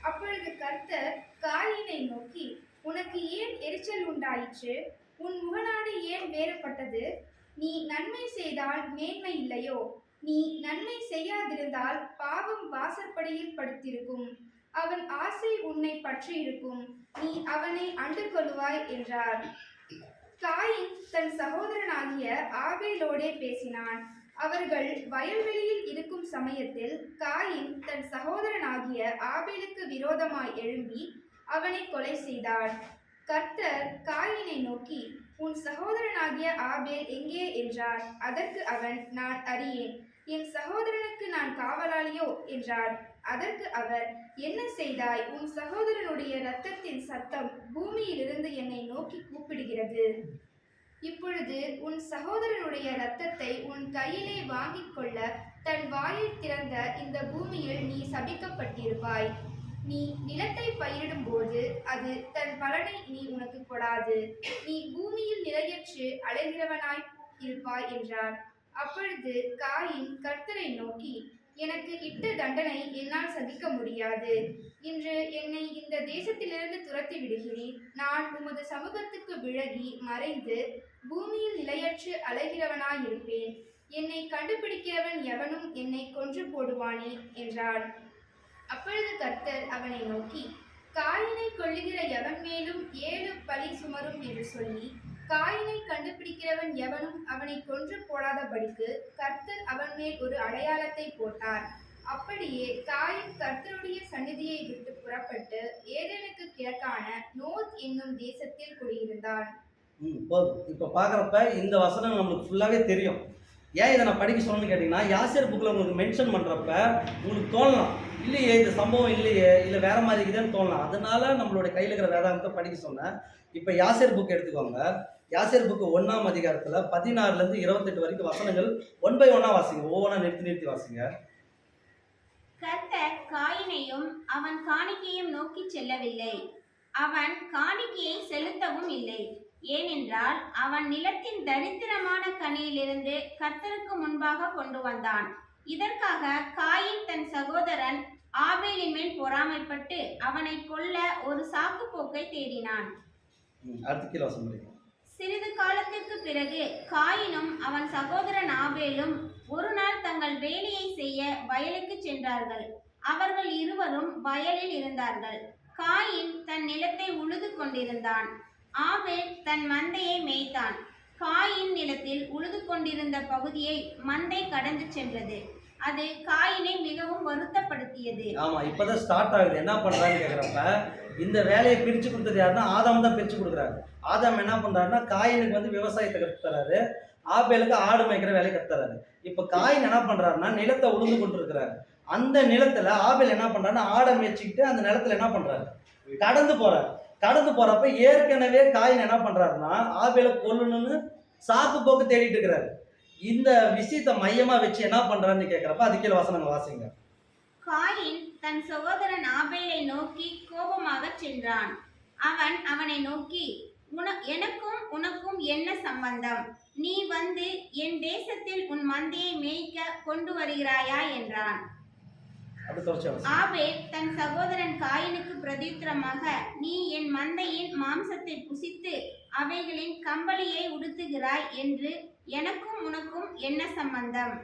அப்பொழுது கர்த்தர் காயினை நோக்கி, உனக்கு ஏன் எரிச்சல் உண்டாயிற்று? உன் முகநாடு ஏன் வேறுபட்டது? நீ நன்மை செய்தால் மேன்மை இல்லையோ? நீ நன்மை செய்யாதிருந்தால் பாவம் வாசற்படியில் படுத்திருக்கும். அவன் ஆசை உன்னை பற்றி இருக்கும். நீ அவனை அண்டு கொள்வாய் என்றார். காயின் தன் சகோதரனாகிய ஆபேலோடே பேசினான். அவர்கள் வயல்வெளியில் இருக்கும் சமயத்தில் காயின் தன் சகோதரனாகிய ஆபேலுக்கு விரோதமாய் எழும்பி அவனை கொலை செய்தார். கர்த்தர் காயினை நோக்கி, உன் சகோதரனாகிய ஆபேல் எங்கே என்றார். அதற்கு அவன், நான் அறியேன், என் சகோதரனுக்கு நான் காவலாளியோ என்றார். அதற்கு அவர், என்ன செய்தாய்? உன் சகோதரனுடைய இரத்தத்தின் சத்தம் பூமியிலிருந்து என்னை நோக்கி கூப்பிடுகிறது. இப்பொழுது உன் சகோதரனுடைய இரத்தத்தை உன் கையிலே வாங்கிக் கொள்ள தன் வாயை திறந்த இந்த பூமியில் நீ சபிக்கப்பட்டிருப்பாய். நீ நிலத்தை பயிரிடும் போது அது தன் பலனை நீ உனக்கு கொடாது. நீ பூமியில் நிலையற்று அலைகிறவனாய் இருப்பாய் என்றார். அப்பொழுது காயின் கர்த்தரை நோக்கி, எனக்கு இட்ட தண்டனை என்னால் சகிக்க முடியாது. இன்று என்னை இந்த தேசத்திலிருந்து துரத்தி விடுகிறீர். நான் உமது சமூகத்துக்கு விலகி மறைந்து பூமியில் நிலையற்று அலைகிறவனாயிருப்பேன். என்னை கண்டுபிடிக்கிறவன் எவனும் என்னை கொன்று போடுவானே என்றார். அப்பொழுது கர்த்தர் அவனை நோக்கி, காயினை கொல்லுகிற எவன் மேலும் 7 பழி சுமரும் என்று சொல்லி, காயினை கண்டுபிடிக்கிறவன் எவனும் அவனை கொன்று போடாதபடிக்கு கர்த்தர் அவன் மேல் ஒரு அடையாளத்தை போட்டார். அப்படியே காயின் கர்த்தருடைய சந்நிதியை விட்டு புறப்பட்டு ஏதேனுக்கு கிழக்கான நோத் என்னும் தேசத்தில் குடியிருந்தான். போதும். இப்போ பார்க்குறப்ப இந்த வசனம் நம்மளுக்கு ஃபுல்லாகவே தெரியும். ஏன் இதை நான் படிக்க சொன்னேன்னு கேட்டிங்கன்னா, யாசேர் புக்கில் உங்களுக்கு மென்ஷன் பண்ணுறப்ப உங்களுக்கு தோணலாம், இல்லையே இந்த சம்பவம் இல்லையே, இல்லை வேற மாதிரி இருக்குதுன்னு தோணலாம். அதனால நம்மளோட கையில் இருக்கிற வேதாகத்தை படிக்க சொன்னேன். இப்போ யாசேர் புக் எடுத்துக்கோங்க. யாசேர் புக்கு 1ஆம் அதிகாரத்தில் 16லேருந்து 28 வரைக்கும் வசனங்கள் 1 by 1 வாசிங்க. ஒவ்வொன்றா நிறுத்தி வாசிங்க. கர்த்தர் காயினை காயினையும் அவன் காணிக்கையும் நோக்கி செல்லவில்லை. அவன் காணிக்கையை செலுத்தவும் இல்லை. ஏனென்றால் அவன் நிலத்தின் தரித்திரமான கனியிலிருந்து கர்த்தருக்கு முன்பாக கொண்டு வந்தான். இதற்காக காயின் தன் சகோதரன் ஆபேலின் மேல் பொறாமைப்பட்டு அவனை கொல்ல ஒரு சாக்கு போக்கை தேடினான். சிறிது காலத்திற்கு பிறகு காயினும் அவன் சகோதரன் ஆபேலும் ஒரு நாள் தங்கள் வேலையை செய்ய வயலுக்கு சென்றார்கள். அவர்கள் இருவரும் வயலில் இருந்தார்கள். காயின் தன் நிலத்தை உழுது கொண்டிருந்தான். ஆபேல் தன் மந்தையை மேய்த்தான். காயின் நிலத்தில் உழுது கொண்டிருந்த பகுதியை மந்தை கடந்து சென்றது. அது காயினை மிகவும் வருத்தப்படுத்தியது. ஆமா, இப்பதான் ஸ்டார்ட் ஆகுது. என்ன பண்றான்னு கேக்குறப்ப இந்த வேலையை பிரிச்சு கொடுத்தது யாருன்னா ஆதாம் தான் பிரிச்சு கொடுக்குறாரு. ஆதாம் என்ன பண்றாருன்னா காயினுக்கு வந்து விவசாயத்தை கற்றுத்தராரு, ஆபேலுக்கு ஆடு மேய்க்கிற வேலையை கற்றுத்தராரு. இப்ப காயின் என்ன பண்றாருன்னா நிலத்தை உழுது கொண்டு இருக்கிறாரு. அந்த நிலத்துல ஆபேல் என்ன பண்றாருன்னா ஆடை மேய்ச்சிக்கிட்டு அந்த நிலத்துல என்ன பண்றாரு, கடந்து போறாரு. கடந்து போறப்ப ஏற்கனவே காயின் என்ன பண்றாருன்னா ஆபேலை கொல்லணும்னு சாக்கு போக்கு தேடிட்டு இருக்கிறாரு. இந்த விஷயத்தை மையமா வச்சு என்ன பண்றாருன்னு கேட்கிறப்ப அது கீழே வசனங்கள் வாசிங்க. காயின் தன் சகோதரன் ஆபேலை நோக்கி கோபமாக சென்றான். அவன் அவனை நோக்கி, எனக்கும் உனக்கும் என்ன சம்பந்தம்? நீ வந்து என் தேசத்தில் உன் மந்தையை மேய்க்க கொண்டு வருகிறாயா என்றான். ஆபேல் தன் சகோதரன் காயினுக்கு பிரதியுத்தரமாக, நீ என் மந்தையின் மாம்சத்தை புசித்து அவைகளின் கம்பளியை உடுத்துகிறாய் என்று எனக்கும் உனக்கும் என்ன சம்பந்தம்?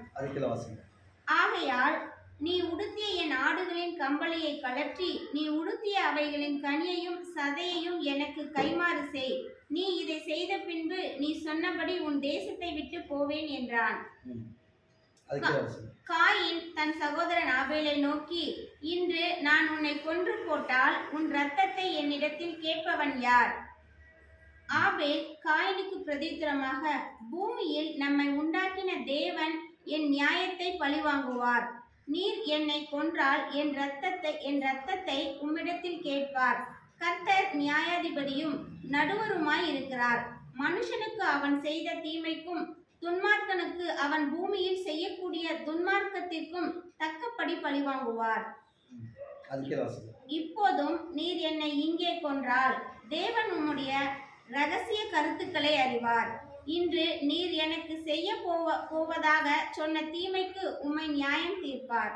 ஆகையால் நீ உடுத்திய என் ஆடுகளின் கம்பளியை கழற்றி நீ உடுத்திய அவைகளின் கனியையும் சதையையும் எனக்கு கைமாறு செய். நீ இதை செய்த பின்பு நீ சொன்னபடி உன் தேசத்தை விட்டு போவேன் என்றான். காயின் தன் சகோதரன் ஆபேலை நோக்கி, இன்று நான் உன்னை கொன்று போட்டால் உன் இரத்தத்தை என்னிடத்தில் கேட்பவன் யார்? ஆபேல் காயினுக்கு பிரதியுத்தரமாக, பூமியில் நம்மை உண்டாக்கின தேவன் என் நியாயத்தை பழிவாங்குவார். நீர் என்னை கொன்றால் என் இரத்தத்தை உம்மிடத்தில் கேட்பார். கர்த்தர் நியாயாதிபதியும் நடுவருமாய் இருக்கிறார். மனுஷனுக்கு அவன் செய்த தீமைக்கும் துன்மார்க்கனுக்கு அவன் பூமியில் செய்யக்கூடிய துன்மார்க்கத்திற்கும் தக்கபடி பழிவாங்குவார். இப்போதும் நீர் என்னை இங்கே கொன்றால் தேவன் உம்முடைய இரகசிய கருத்துக்களை அறிவார். இன்று நீர் எனக்கு செய்ய போவதாக சொன்ன தீமைக்கு உம்மை நியாயம் தீர்ப்பார்.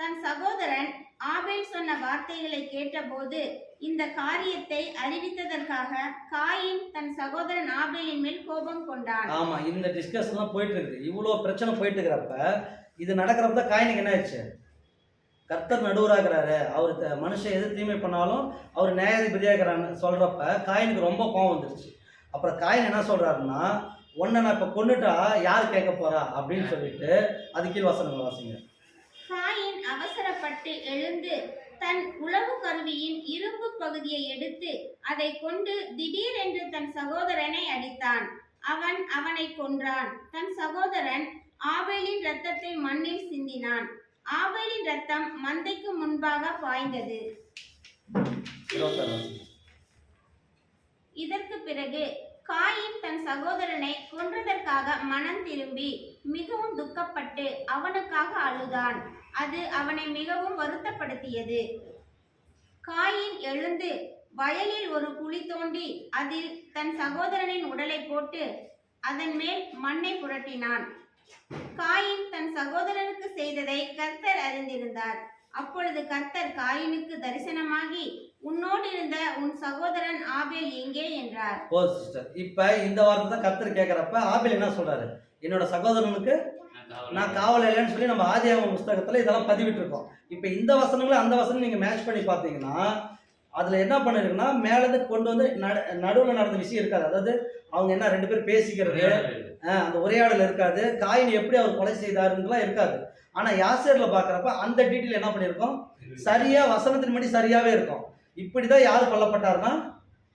தன் சகோதரன் ஆபேல் சொன்ன வார்த்தைகளை கேட்டபோது இந்த காரியத்தை அறிவித்ததற்காக காயின் தன் சகோதரன் ஆபேலின் மேல் கோபம் கொண்டான். ஆமா, இந்த டிஸ்கஷன்லாம் போயிட்டு இருக்குது. இவ்வளவு பிரச்சனை போயிட்டு இருக்கிறப்ப இது நடக்கிறப்ப காயினுக்கு என்ன ஆயிடுச்சு? கர்த்தர் நடுவராகிறாரு, அவர் மனுஷன் எது தீமை பண்ணாலும் அவர் நியாயாதிபதியாகிறான்னு சொல்றப்ப காயினுக்கு ரொம்ப கோபம் வந்துருச்சு. அப்புறம் காயின் என்ன சொல்றாருன்னா, உன்னை நான் இப்ப கொண்டுட்டா யார் கேட்க போறா அப்படின்னு சொல்லிட்டு அது கீழ் வசனங்கள் வாசிங்க. காயின் அவசரப்பட்டு எழுந்து தன் உளவு கருவியின் இரும்பு பகுதியை எடுத்து அதை கொண்டு திடீரென்று தன் சகோதரனை அடித்தான். அவன் அவனை கொன்றான். தன் சகோதரன் ஆபேலின் இரத்தத்தை மண்ணில் சிந்தினான். ஆபேலின் இரத்தம் மந்தைக்கு முன்பாக பாய்ந்தது. இதற்கு பிறகு காயின் தன் சகோதரனை கொன்றதற்காக மனம் திரும்பி மிகவும் துக்கப்பட்டு அவனுக்காக அழுதான். அது அவனை மிகவும் வருத்தப்படுத்தியது. காயின் எழுந்து வயலில் ஒரு குழி தோண்டி அதில் தன் சகோதரனின் உடலை போட்டு அதன் மேல் மண்ணை புரட்டினான். காயின் தன் சகோதரனுக்கு செய்ததை கர்த்தர் அறிந்திருந்தார். அப்பொழுது கர்த்தர் காயினுக்கு தரிசனமாகி, உன்னோடு இருந்த உன் சகோதரன் ஆபேல் எங்கே என்றார். ஓ சிஸ்டர், இப்ப இந்த வார்த்தை தான் கர்த்தர் கேட்கிறப்ப ஆபேல் என்ன சொல்றாரு? என்னோட சகோதரனுக்கு நான் காவல் இல்லைன்னு சொல்லி நம்ம ஆதியாகம புஸ்தகத்துல இதெல்லாம் பதிவிட்டு இருக்கோம். இப்ப இந்த வசனங்களும் அந்த வசனம் நீங்க மேட்ச் பண்ணி பாத்தீங்கன்னா அதுல என்ன பண்ணிருக்குன்னா மேலது கொண்டு வந்து நடுவில் நடந்த விஷயம் இருக்காது. அதாவது அவங்க என்ன ரெண்டு பேரும் பேசிக்கிறது, அந்த உரையாடல் இருக்காது. காயின் எப்படி அவர் கொலை செய்தாருலாம் இருக்காது. ஆனா யாசேர்ல பாக்குறப்ப அந்த டீட்டெயில் என்ன பண்ணிருக்கோம், சரியா வசனத்தின் படி சரியாவே இருக்கும். இப்படிதான் யார் கொல்லப்பட்டாருன்னா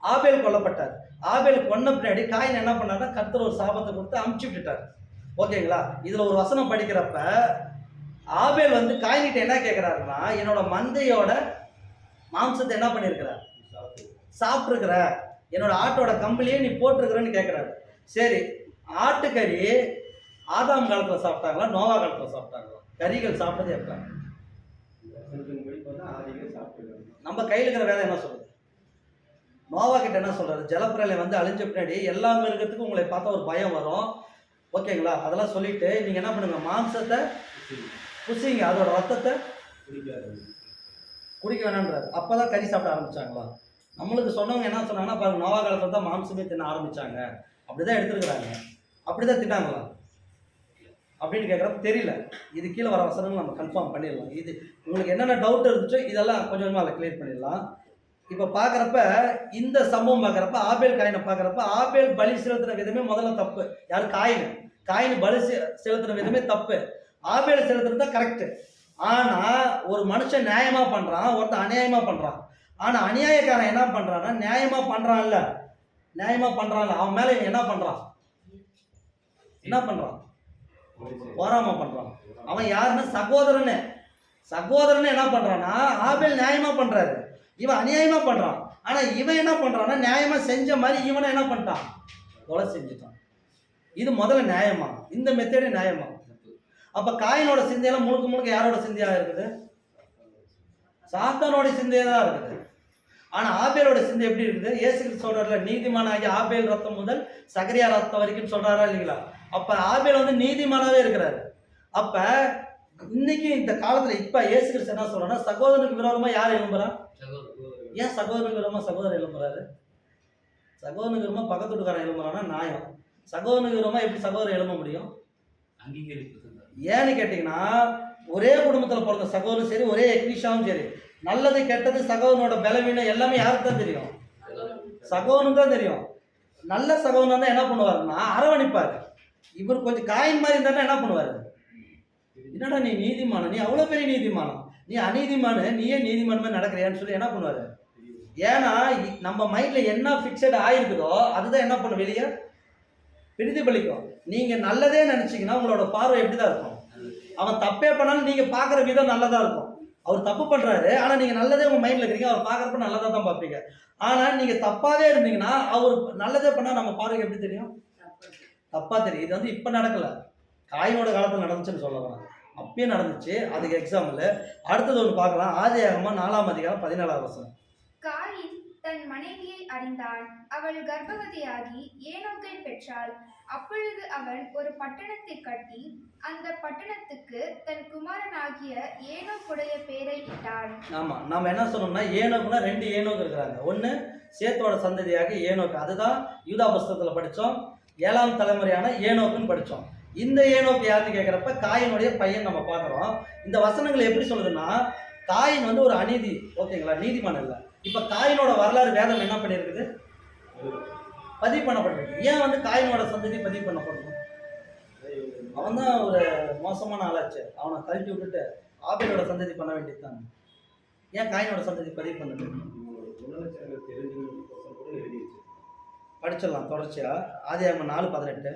ஆபேல் கொல்லப்பட்டார். ஆபேல் கொன்ன பின்னாடி காயின் என்ன பண்ணாருன்னா கர்த்தர் ஒரு சாபத்தை கொடுத்து அமுச்சு விட்டுட்டார். ஓகேங்களா? இதுல ஒரு வசனம் படிக்கிறப்ப ஆபேல் வந்து காயின்கிட்ட என்ன கேட்கிறாருன்னா, என்னோட மந்தையோட மாம்சத்தை என்ன பண்ணிருக்கிறார், சாப்பிட்டுருக்கிற, என்னோட ஆட்டோட கம்பளியே நீ போட்டிருக்கிறன்னு கேட்கிறாரு. சரி, ஆட்டுக்கறி ஆதாம் காலத்துல சாப்பிட்டாங்களா நோவா காலத்துல சாப்பிட்டாங்களா? கறிகள் சாப்பிட்டது எப்ப? நம்ம கையில் இருக்கிற வேதம் என்ன சொல்றது? நோவா கிட்ட என்ன சொல்றாரு? ஜலப்பிரளயம் வந்து அழிஞ்ச பின்னாடி எல்லா மிருகத்துக்கும் உங்களை பார்த்தா ஒரு பயம் வரும், ஓகேங்களா? அதெல்லாம் சொல்லிட்டு நீங்க என்ன பண்ணுங்க, மாம்சத்தை புசிங்க, அதோட ரத்தத்தை குடிக்க வேணான்றாரு. அப்பதான் கறி சாப்பிட ஆரம்பிச்சாங்களா? நம்மளுக்கு சொன்னவங்க என்ன சொன்னாங்கன்னா, பாருங்க, நோவா காலத்துல தான் மாம்சமே தின்ன ஆரம்பிச்சாங்க, அப்படிதான் எடுத்துருக்குறாங்க. அப்படிதான் தின்னாங்களா அப்படின்னு கேட்குறப்ப தெரியல. இது கீழே வர வசனங்கள் நம்ம கன்ஃபார்ம் பண்ணிடலாம். இது உங்களுக்கு என்னென்ன டவுட் இருந்துச்சோ இதெல்லாம் கொஞ்சம் கொஞ்சமாக அதை கிளியர் பண்ணிடலாம். இப்போ பார்க்குறப்ப இந்த சம்பவம் பார்க்குறப்ப ஆபேல் காயினை பார்க்குறப்ப ஆபேல் பலி செலுத்தின விதமே முதல்ல தப்பு. யார்? காயின் பலி செலுத்தின விதமே தப்பு. ஆபேல் செலுத்துறது தான் கரெக்டு. ஆனால் ஒரு மனுஷன் நியாயமாக பண்ணுறான், ஒருத்தன் அநியாயமாக பண்ணுறான். ஆனால் அநியாயக்காரன் என்ன பண்ணுறான்னா, நியாயமாக பண்ணுறான்ல, அவன் மேலே இவன் என்ன பண்ணுறான் போராம பண்றான். அவன் யாருன்னா சகோதரன் என்ன பண்றான்னா, ஆபேல் நியாயமா பண்றாரு, இவன் அநியாயமா பண்றான். ஆனா இவன் என்ன பண்றான்னா, நியாயமா செஞ்ச மாதிரி இவனை என்ன பண்ணிட்டான், கொலை செஞ்சுட்டான். இது முதல்ல நியாயமா? இந்த மெத்தேடு நியாயமா? அப்ப காயினோட சிந்தையெல்லாம் முழுக்க யாரோட சிந்தையா இருக்குது? சாத்தானோட சிந்தையா தான் இருக்குது. ஆனா ஆபேலோட சிந்தை எப்படி இருக்குது? இயேசு கிறிஸ்து சொல்றாருல, நீதிமானாகிய ஆபேல் ரத்தம் முதல் சகரியா ரத்தம் வரைக்கும் சொல்றாரா இல்லைங்களா? அப்ப ஆபேல் வந்து நீதிமானாவே இருக்கிறாரு. அப்ப இன்னைக்கு இந்த காலத்துல இப்ப இயேசு கிறிஸ்து என்ன சொல்றாருன்னா, சகோதரனுக்கு விரோதமா யார் எழும்புறா? ஏன் சகோதரனுக்கு விரோதமா சகோதரர் எழும்புறாரு? சகோதரனுக்கு விரோதமா பக்கத்து வீட்டுக்காரன் எழும்புறான்னா நியாயம். சகோதரனுக்கு விரோதமா எப்படி சகோதரர் எழும்ப முடியும்? ஏன்னு கேட்டீங்கன்னா, ஒரே குடும்பத்துல பிறந்த சகோதரரும் சரி, ஒரே எக்னிஷாவும் சரி, நல்லது கெட்டது சகோதரனோட பலவீனம் எல்லாமே யாருக்கு தான் தெரியும்? சகோதரனுக்கு தான் தெரியும். நல்ல சகோதரன் தான் என்ன பண்ணுவாருன்னா அரவணைப்பாரு. இவர் கொஞ்சம் காயின் மாதிரி இருந்தாருன்னா என்ன பண்ணுவாரு? என்னடா நீ நீதிமான, நீ அவ்வளோ பெரிய நீதிமானம், நீ அநீதிமான, நீயே நீதிமான மாதிரி நடக்கிறியான்னு சொல்லி என்ன பண்ணுவாரு? ஏன்னா நம்ம மைண்ட்ல என்ன ஃபிக்ஸட் ஆயிருக்குதோ அதுதான் என்ன பண்ணும், வெளியே பிரதிபலிக்கும். நீங்க நல்லதே நினைச்சீங்கன்னா உங்களோட பார்வை எப்படிதான் இருக்கும்? அவன் தப்பே பண்ணாலும் நீங்க பாக்குற விதம் நல்லதா இருக்கும். அவர் தப்பு பண்றாரு, ஆனா நீங்க நல்லதே உங்க மைண்ட்ல இருக்கிறீங்க, அவர் பாக்குறப்ப நல்லதா தான் பார்ப்பீங்க. ஆனா நீங்க தப்பாவே இருந்தீங்கன்னா அவர் நல்லதே பண்ணா நம்ம பார்வைக்கு எப்படி தெரியும்? தப்பா தெரியும். இது வந்து இப்ப நடக்கல, காயினோட காலத்தில் நடந்துச்சுன்னு சொல்லலாம். அப்பயே நடந்துச்சு. அதுக்கு எக்ஸாம்பிள் அடுத்தது ஒன்று பார்க்கலாம். ஆதியாகமம் 4ஆம் அதிகாரம் 14ஆம் வசனம். காயின் தன் மனைவியை அறிந்தான், அவள் கர்ப்பவதியாகி ஏனோக்கை பெற்றாள். அப்பொழுது அவன் ஒரு பட்டணத்தை கட்டி அந்த பட்டணத்துக்கு தன் குமாரனாகிய ஏனோக்குடைய பெயரை இட்டான். ஆமா, நாம என்ன சொன்னோம்னா, ஏனோக்குனா 2 ஏனோக்கு இருக்கிறாங்க. ஒன்று சேத்தோட சந்ததியாக ஏனோக்கு, அதுதான் யூதா புஸ்தகத்தில் படித்தோம். 7ஆம் தலைமுறையான ஏனோக்குன்னு படித்தோம். இந்த ஏனோக்கு யாருன்னு கேட்குறப்ப காயினுடைய பையன் நம்ம பார்க்குறோம். இந்த வசனங்கள் எப்படி சொல்லுதுன்னா, காயின் வந்து ஒரு அநீதி, ஓகேங்களா, நீதிமான் இல்லை. இப்போ காயினோட வரலாறு வேதம் என்ன பண்ணியிருக்குது? பதிவு பண்ணப்பட்டிருக்கு. ஏன் வந்து காயினோட சந்ததி பதிவு பண்ணப்படணும்? அவன் தான் ஒரு மோசமான ஆளாச்சு, அவனை கழட்டி விட்டுட்டு ஆபேலோட சந்ததி பண்ண வேண்டியதுதான். ஏன் காயினோட சந்ததி பதிவு பண்ணது? படிச்சிடலாம் தொடர்ச்சியா. ஆதியாகமம் 4:18.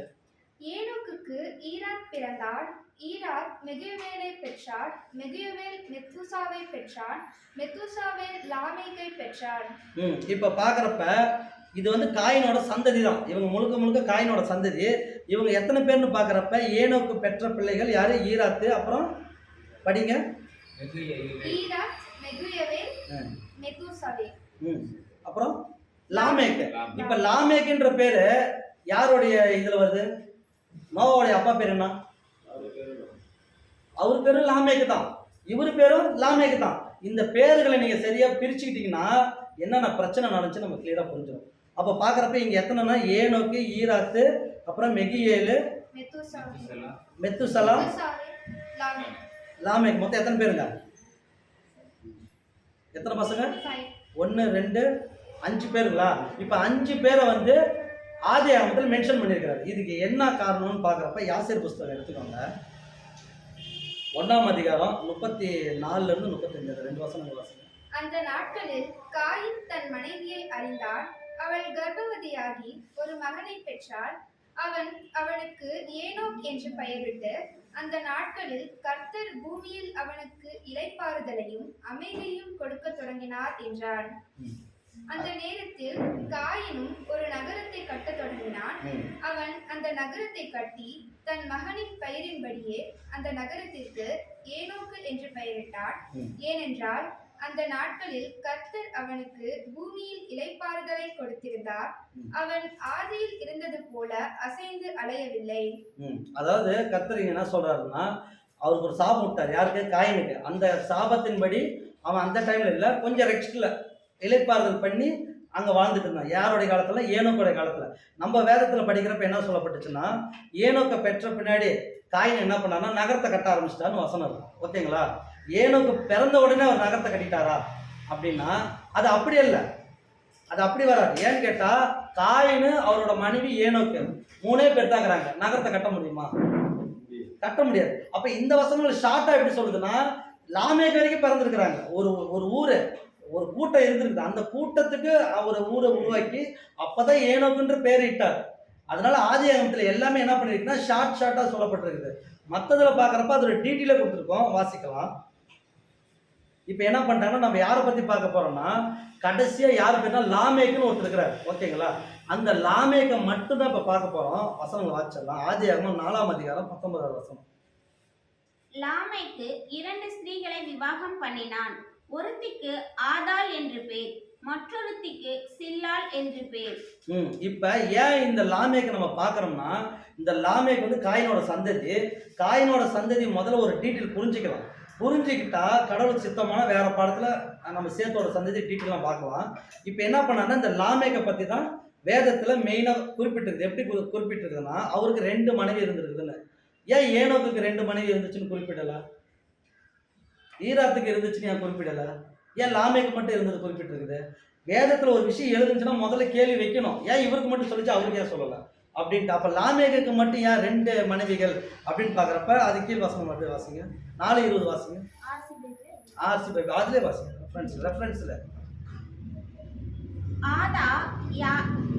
ஏனோக்குக்கு ஈராத் பிறந்தாள், ஈராத் மெகுயவேலை பெற்றாள், மெகுயவேல் மெத்தூசாவை பெற்றான், மெத்தூசாவேல் லாமேக்கை பெற்றான். இப்ப பாக்குறப்ப இது வந்து காயினோட சந்ததி தான். இவங்க முழுக்க காயினோட சந்ததி. இவங்க எத்தனை பேர்னு பாக்குறப்ப ஏனோக்கு பெற்ற பிள்ளைகள் யாரு? ஈராத்து, அப்புறம் படிங்க, ஈராத், மெகுயவேல், மெத்தூசாவேல், அப்புறம் லாமேக்கு. இப்ப லாமேக்குன்ற பேரு யாருடைய இதுல வருது? நோவாவுடைய அப்பா பேர் என்ன? அவர் பேரும் லாமேக்கு தான், இவர் பேரும் லாமேக்கு தான். இந்த பேர்களை நீங்க சரியா பிரிச்சுக்கிட்டீங்கன்னா என்னென்ன பிரச்சனை நடந்துச்சு நம்ம கிளியரா புரிஞ்சிடும். அப்ப பாக்குறப்ப இங்க எத்தனைனா ஏனோக்கு, ஈராத்து, அப்புறம் மெகியேலு, மெத்துசலா, லாமேக். மொத்தம் எத்தனை பேருங்க? எத்தனை பசங்க? 1 2 5 பேருங்களா? இப்ப 5 பேரை வந்து ஆதியாகமத்தில் மென்ஷன் பண்ணியிருக்கிறார். இதுக்கு என்ன காரணம்னு பார்க்குறப்ப யாசேர் புஸ்தகம் எடுத்துக்கோங்க. 1ஆம் அதிகாரம் 34 இருந்து 35 2 வசனங்கள் வாசிங்க. அந்த நாட்களில் காயின் தன் மனைவியை அறிந்தான், அவள் கர்ப்பவதியாகி ஒரு மகனை பெற்றாள். அவனுக்கு ஏனோக் என்று பெயரிட்டு, அந்த நாட்களில் கர்த்தர் பூமியில் அவனுக்கு இளைப்பாறுதலையும் அமைதியையும் கொடுக்க தொடங்கினார் என்றான். அந்த நேரத்தில் காயினும் ஒரு நகரத்தை கட்டத் தொடங்கினான். அவன் அந்த நகரத்தை கட்டி தன் மகனின் பெயரின்படியே அந்த நகரத்திற்கு ஏனோக்கு என்று பெயரிட்டான். ஏனென்றால் அந்த நாட்களில் கர்த்தர் அவனுக்கு பூமியில் இளைப்பாறுதலை கொடுத்திருந்தார். அவன் ஆதியில் இருந்தது போல அசைந்து அலையவில்லை. அதாவது கர்த்தர் என்ன சொல்றாருன்னா, அவருக்கு ஒரு சாபம் விட்டார். யாருக்கு? காயினுக்கு. அந்த சாபத்தின்படி அவன் அந்த டைம்ல இல்லை, கொஞ்சம் ரெஸ்ட்ல இளைப்பாறுதல் பண்ணி அங்கே வாழ்ந்துட்டு இருந்தான். யாருடைய காலத்துல? ஏனோக்குடைய காலத்துல. நம்ம வேதத்துல படிக்கிறப்ப என்ன சொல்லப்பட்டுச்சுன்னா, ஏனோக்கை பெற்ற பின்னாடி காயின் என்ன பண்ணான்னா நகரத்தை கட்ட ஆரம்பிச்சிட்டான்னு வசனம் இருக்கும். ஓகேங்களா? ஏனோக்கு பிறந்த உடனே அவர் நகரத்தை கட்டிட்டாரா அப்படின்னா அது அப்படி இல்லை, அது அப்படி வராது. ஏன்னு கேட்டா காயினு அவரோட மனைவி ஏனோக்கு 3 பேர் தான் இருக்கிறாங்க. நகரத்தை கட்ட முடியுமா? கட்ட முடியாது. அப்ப இந்த வசனங்கள் ஷார்ட்டா எப்படி சொல்லுதுன்னா, லாமேக் வரைக்கும் பிறந்திருக்கிறாங்க. ஒரு ஊரு, ஒரு கூட்டம் இருந்திருக்கு. அந்த கூட்டத்துக்கு அவர் ஊரை உருவாக்கி அப்பதான் ஏனோக்குன்ற பேர் இட்டார். அதனால ஆதியாகமத்துல எல்லாமே என்ன பண்ணிருக்குன்னா ஷார்ட்டா சொல்லப்பட்டிருக்குது. மற்றதுல பாக்குறப்ப அது ஒரு டீட்டெயில கொடுத்துருக்கோம், வாசிக்கலாம். இப்ப என்ன பண்ணிட்டாங்கன்னா நம்ம யாரை பத்தி பார்க்க போறோம்னா, கடைசியா யாரு பேர்னா லாமேக்குன்னு ஒருத்தர் இருக்கிறார். ஓகேங்களா? அந்த லாமேக்கை மட்டும் தான் இப்ப பார்க்க போறோம். வசனங்கள் வாசிச்சிடலாம். ஆதியாகமம் 4ஆம் அதிகாரம் 19வது வசனம். லாமேக்கு 2 ஸ்திரீகளை விவாகம் பண்ணினான். ஒருத்திக்கு ஆதாள் என்று பேர், மற்றொருத்திக்கு சில்லாள் என்று பேர். இப்ப ஏன் இந்த லாமேக்கு நம்ம பார்க்கறோம்னா, இந்த லாமேக் வந்து காயினோட சந்ததி. காயினோட சந்ததி முதல்ல ஒரு டீட்டெயில் புரிஞ்சுக்கலாம். புரிஞ்சுக்கிட்டா கடவுள் சித்தமான வேற பாடத்துல நம்ம சேத்தோட சந்ததி டீட்டெயிலாம் பார்க்கலாம். இப்போ என்ன பண்ணான்னா இந்த லாமேக்கை பத்தி தான் வேதத்துல மெயினா குறிப்பிட்டிருக்குது. எப்படி குறிப்பிட்டிருக்குதுன்னா, அவருக்கு 2 மனைவி இருந்திருக்குதுன்னு. ஏன் ஏனோக்கு 2 மனைவி இருந்துச்சுன்னு குறிப்பிடல? ஈராத்துக்கு இருந்துச்சுன்னு ஏன் குறிப்பிடல? ஏன் லாமேக்கு மட்டும் இருந்தது குறிப்பிட்டிருக்குது? வேதத்துல ஒரு விஷயம் எழுதுச்சுன்னா முதல்ல கேள்வி வைக்கணும். ஏன் இவருக்கு மட்டும் சொல்லிச்சு, அவருக்கு ஏன் சொல்லல அப்படின்ட்டு. அப்ப லாமேக்கு மட்டும் ஏன் 2 மனைவிகள் அப்படின்னு பாக்குறப்ப அது கீழ் வசனம் மட்டும் வாசிங்க. 4:20 வாசிங்க. ஆர்சி அதுல வாசிங்க. ரெஃபரன்ஸ்ல ஆதா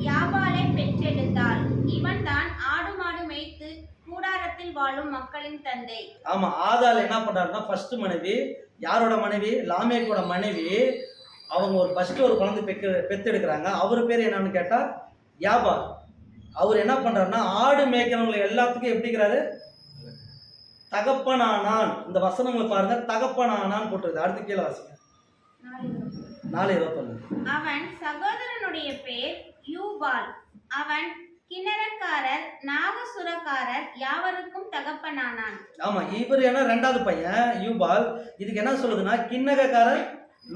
யாபாலை பெற்றெடுத்தாள். இவன் தான் ஆடு மாடு மேய்த்து கூடாரத்தில் வாழும் மக்களின் தந்தை. ஆமா, ஆதாள் என்ன பண்றாருன்னா ஃபர்ஸ்ட் மனைவி. யாரோட மனைவி? லாமேக்கோட மனைவி. அவங்க ஒரு குழந்தை பெத்தெடுக்கிறாங்க. அவர் பேர் என்னன்னு கேட்டா யாபால். அவர் என்ன பண்றாருன்னா ஆடு மேய்க்கிறவங்களை எல்லாத்துக்கும் எப்படிங்கிறாரு? தகப்பனானான். இந்த வசனங்களை பாருங்க, தகப்பனானான் போட்டுருது. அடுத்து கீழே வாசிங்க. 4:21. அவன் சகோதரனுடைய பேர் யூபால். அவன் கிணறக்காரர் நாகசுரக்காரர் யாவருக்கும் தகப்பனானான். ஆமா, இவர் என்ன 2வது பையன் யூபால். இதுக்கு என்ன சொல்லுதுன்னா கிண்ணகக்காரர்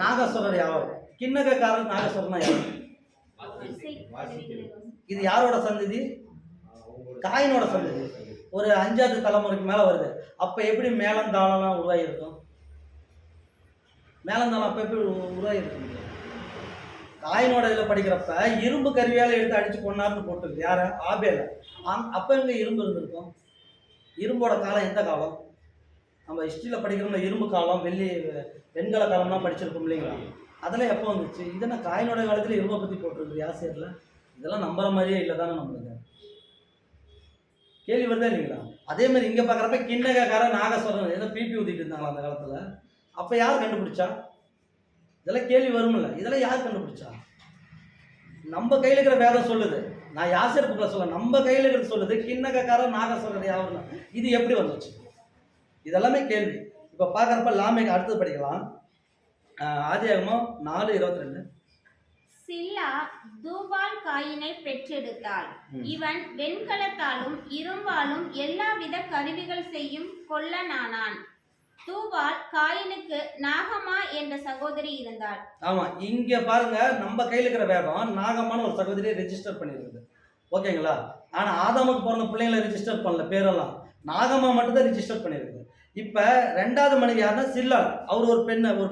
நாகசுரர் யாவரும். கிண்ணகக்காரர் நாகசுரர்னா யாரும்? இது யாரோட சந்ததி? காயினோட சந்ததி. ஒரு 5வது தலைமுறைக்கு மேல வருது. அப்ப எப்படி மேலந்தாளம்லாம் உருவாகி இருக்கும்? மேலந்தாளம் அப்ப எப்படி உருவாகி இருக்கும்? காயினோட இதில் படிக்கிறப்ப இரும்பு கருவியால் எடுத்து அடிச்சு கொண்டாருன்னு போட்டுருக்கு. யார? ஆபேல. அப்ப எங்க இரும்பு இருந்திருக்கும்? இரும்போட காலம் எந்த காலம்? நம்ம ஹிஸ்டரியில படிக்கிறோம்ல, இரும்பு காலம், வெண்கல காலம்லாம் படிச்சிருக்கோம் இல்லைங்களா? அதெல்லாம் எப்போ வந்துச்சு? இதெல்லாம் காயினோட காலத்துல இரும்பை பத்தி போட்டிருக்கு யாசேர்ல. இதெல்லாம் நம்புற மாதிரியே இல்லை தானே நம்மளுக்கு. கேள்வி வருதா இல்லைங்களா? அதே மாதிரி இங்க பாக்குறப்ப கிண்ணகக்காரன் நாகஸ்வரன் ஏதோ பிபி ஊத்திட்டு இருந்தாங்களா அந்த காலத்துல. அப்ப யார் கண்டுபிடிச்சா? இதெல்லாம் கேள்வி வரும்ல. இதெல்லாம் யார் கண்டுபிடிச்சா? நம்ம கையில் இருக்கிற வேதம் சொல்லுது. நான் யாசேர் புக்கில் சொல்ல, நம்ம கையில் இருக்கிறது சொல்லுது கிண்ணகக்காரன் நாகஸ்வரர் யாருன்னா. இது எப்படி வந்துச்சு? இதெல்லாமே கேள்வி. இப்போ பார்க்குறப்ப லாமேக்கு அடுத்தது படிக்கலாம். ஆதியாகமம் 4:22. சில்லா தூபால் காயினை பெற்றெடுத்தாள். இவன் வெண்கலத்தாலும் இரும்பாலும் எல்லாவித கருவிகள் செய்யும் கொல்லனானான். தூபால் காயினுக்கு நாகமா என்ற சகோதரி இருந்தாள். ஆமா, இங்க பாருங்க, நம்ம கையில் இருக்கிற வேதம் நாகமான ஒரு சகோதரியை ரெஜிஸ்டர் பண்ணிருக்குது. ஓகேங்களா? ஆனா ஆதாமுக்கு பிறந்த பிள்ளைங்களை ரெஜிஸ்டர் பண்ணல, பேரெல்லாம் நாகமா மட்டும் தான் ரெஜிஸ்டர் பண்ணிருக்குது. இப்ப 2வது மனைவி யாருன்னா சில்லால். அவர் ஒரு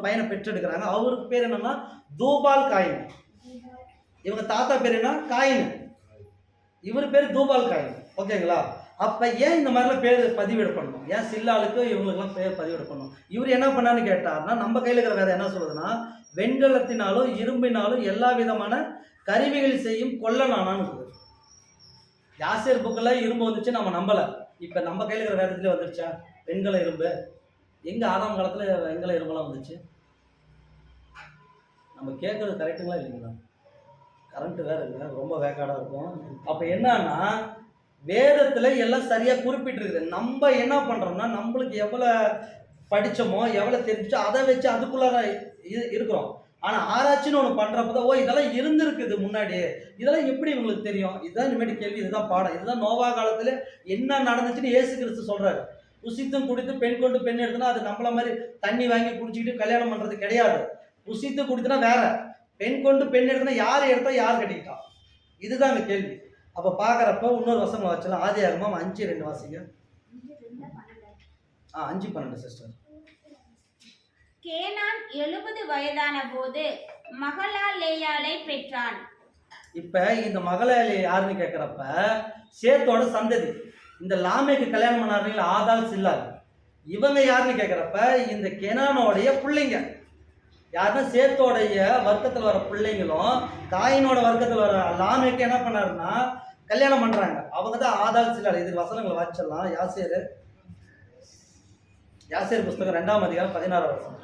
பையனை பெற்றெடுக்கிறாங்க. அவருக்கு பேர் என்னன்னா தூபால் காயின். இவங்க தாத்தா பேர் என்ன? காயின். இவர் பேர் தூபால் காயின். ஓகேங்களா? அப்ப ஏன் இந்த மாதிரிலாம் பேர் பதிவேடு பண்ணணும்? ஏன் சில்லாளுக்கு இவங்களுக்குலாம் பேர் பதிவேடு பண்ணணும்? இவர் என்ன பண்ணான்னு கேட்டார்னா, நம்ம கையில் இருக்கிற வேற என்ன சொல்றதுன்னா, வெண்கலத்தினாலும் இரும்பினாலும் எல்லா விதமான கருவிகள் செய்யும் கொல்லனானான்னு சொல்லுது. யாசேர் புக்கில் இரும்பு வந்துச்சு, நம்ம நம்பல. இப்ப நம்ம கையில் இருக்கிற வேதத்துல வந்துருச்சா வெண்கல இரும்பு? எங்க ஆதாம் காலத்துல வெண்கல இரும்பெல்லாம் வந்துச்சு? நம்ம கேட்கறது கரெக்டுங்களா இல்லைங்களா? கரண்ட் வேற இல்லை, ரொம்ப வேக்காடாக இருக்கும். அப்போ என்னன்னா வேதத்தில் எல்லாம் சரியாக குறிப்பிட்டிருக்குது. நம்ம என்ன பண்ணுறோம்னா நம்மளுக்கு எவ்வளோ படித்தோமோ எவ்வளோ தெரிஞ்சோ அதை வச்சு அதுக்குள்ளார இருக்கிறோம். ஆனால் ஆராய்ச்சின்னு ஒன்று பண்ணுறப்ப தான், ஓ இதெல்லாம் இருந்திருக்குது முன்னாடி, இதெல்லாம் எப்படி இவங்களுக்கு தெரியும்? இதுதான் இனிமேட்டு கேள்வி, இதுதான் பாடம். இதுதான் நோவா காலத்தில் என்ன நடந்துச்சுன்னு இயேசு கிறிஸ்து சொல்கிறாரு. புசித்தும் குடித்து பெண் கொண்டு பெண் எடுத்துனா அது நம்மள மாதிரி தண்ணி வாங்கி குடிச்சிக்கிட்டு கல்யாணம் பண்ணுறது கிடையாது. புசித்து குடித்துனா வேற, பெண் கொண்டு பெண் எடுத்துனா யார் எடுத்தா யார் கட்டிக்கிட்டான், இதுதான் அந்த கேள்வி. அப்போ பார்க்குறப்ப இன்னொரு வசனம் வச்சலாம். ஆதியாகமம் 5:2 வாசிங்க. 5:12 சிஸ்டர். கேனான் 70 வயதான போது மகலாலேயாளை பெற்றான். இப்போ இந்த மகளாலே யாருன்னு கேட்குறப்ப சேத்தோட சந்ததி. இந்த லாமேக்கு கல்யாணம் பண்ணாருங்களா ஆதாள் சில்லார், இவங்க யாருன்னு கேட்குறப்ப இந்த கெனானோடைய பிள்ளைங்க. யாருன்னா சேத்தோடைய வர்க்கத்தில் வர பிள்ளைங்களும் காயினோட வர்க்கத்தில் வர லாமேக்கு என்ன பண்ணாருன்னா கல்யாணம் பண்ணுறாங்க. அவங்க தான் ஆதாள் சில்லார். இது வசனங்களை வாசிச்சிடலாம். யாசேர் புஸ்தகம் 2ஆம் அதிகாரம் 16ஆம் வசனம்.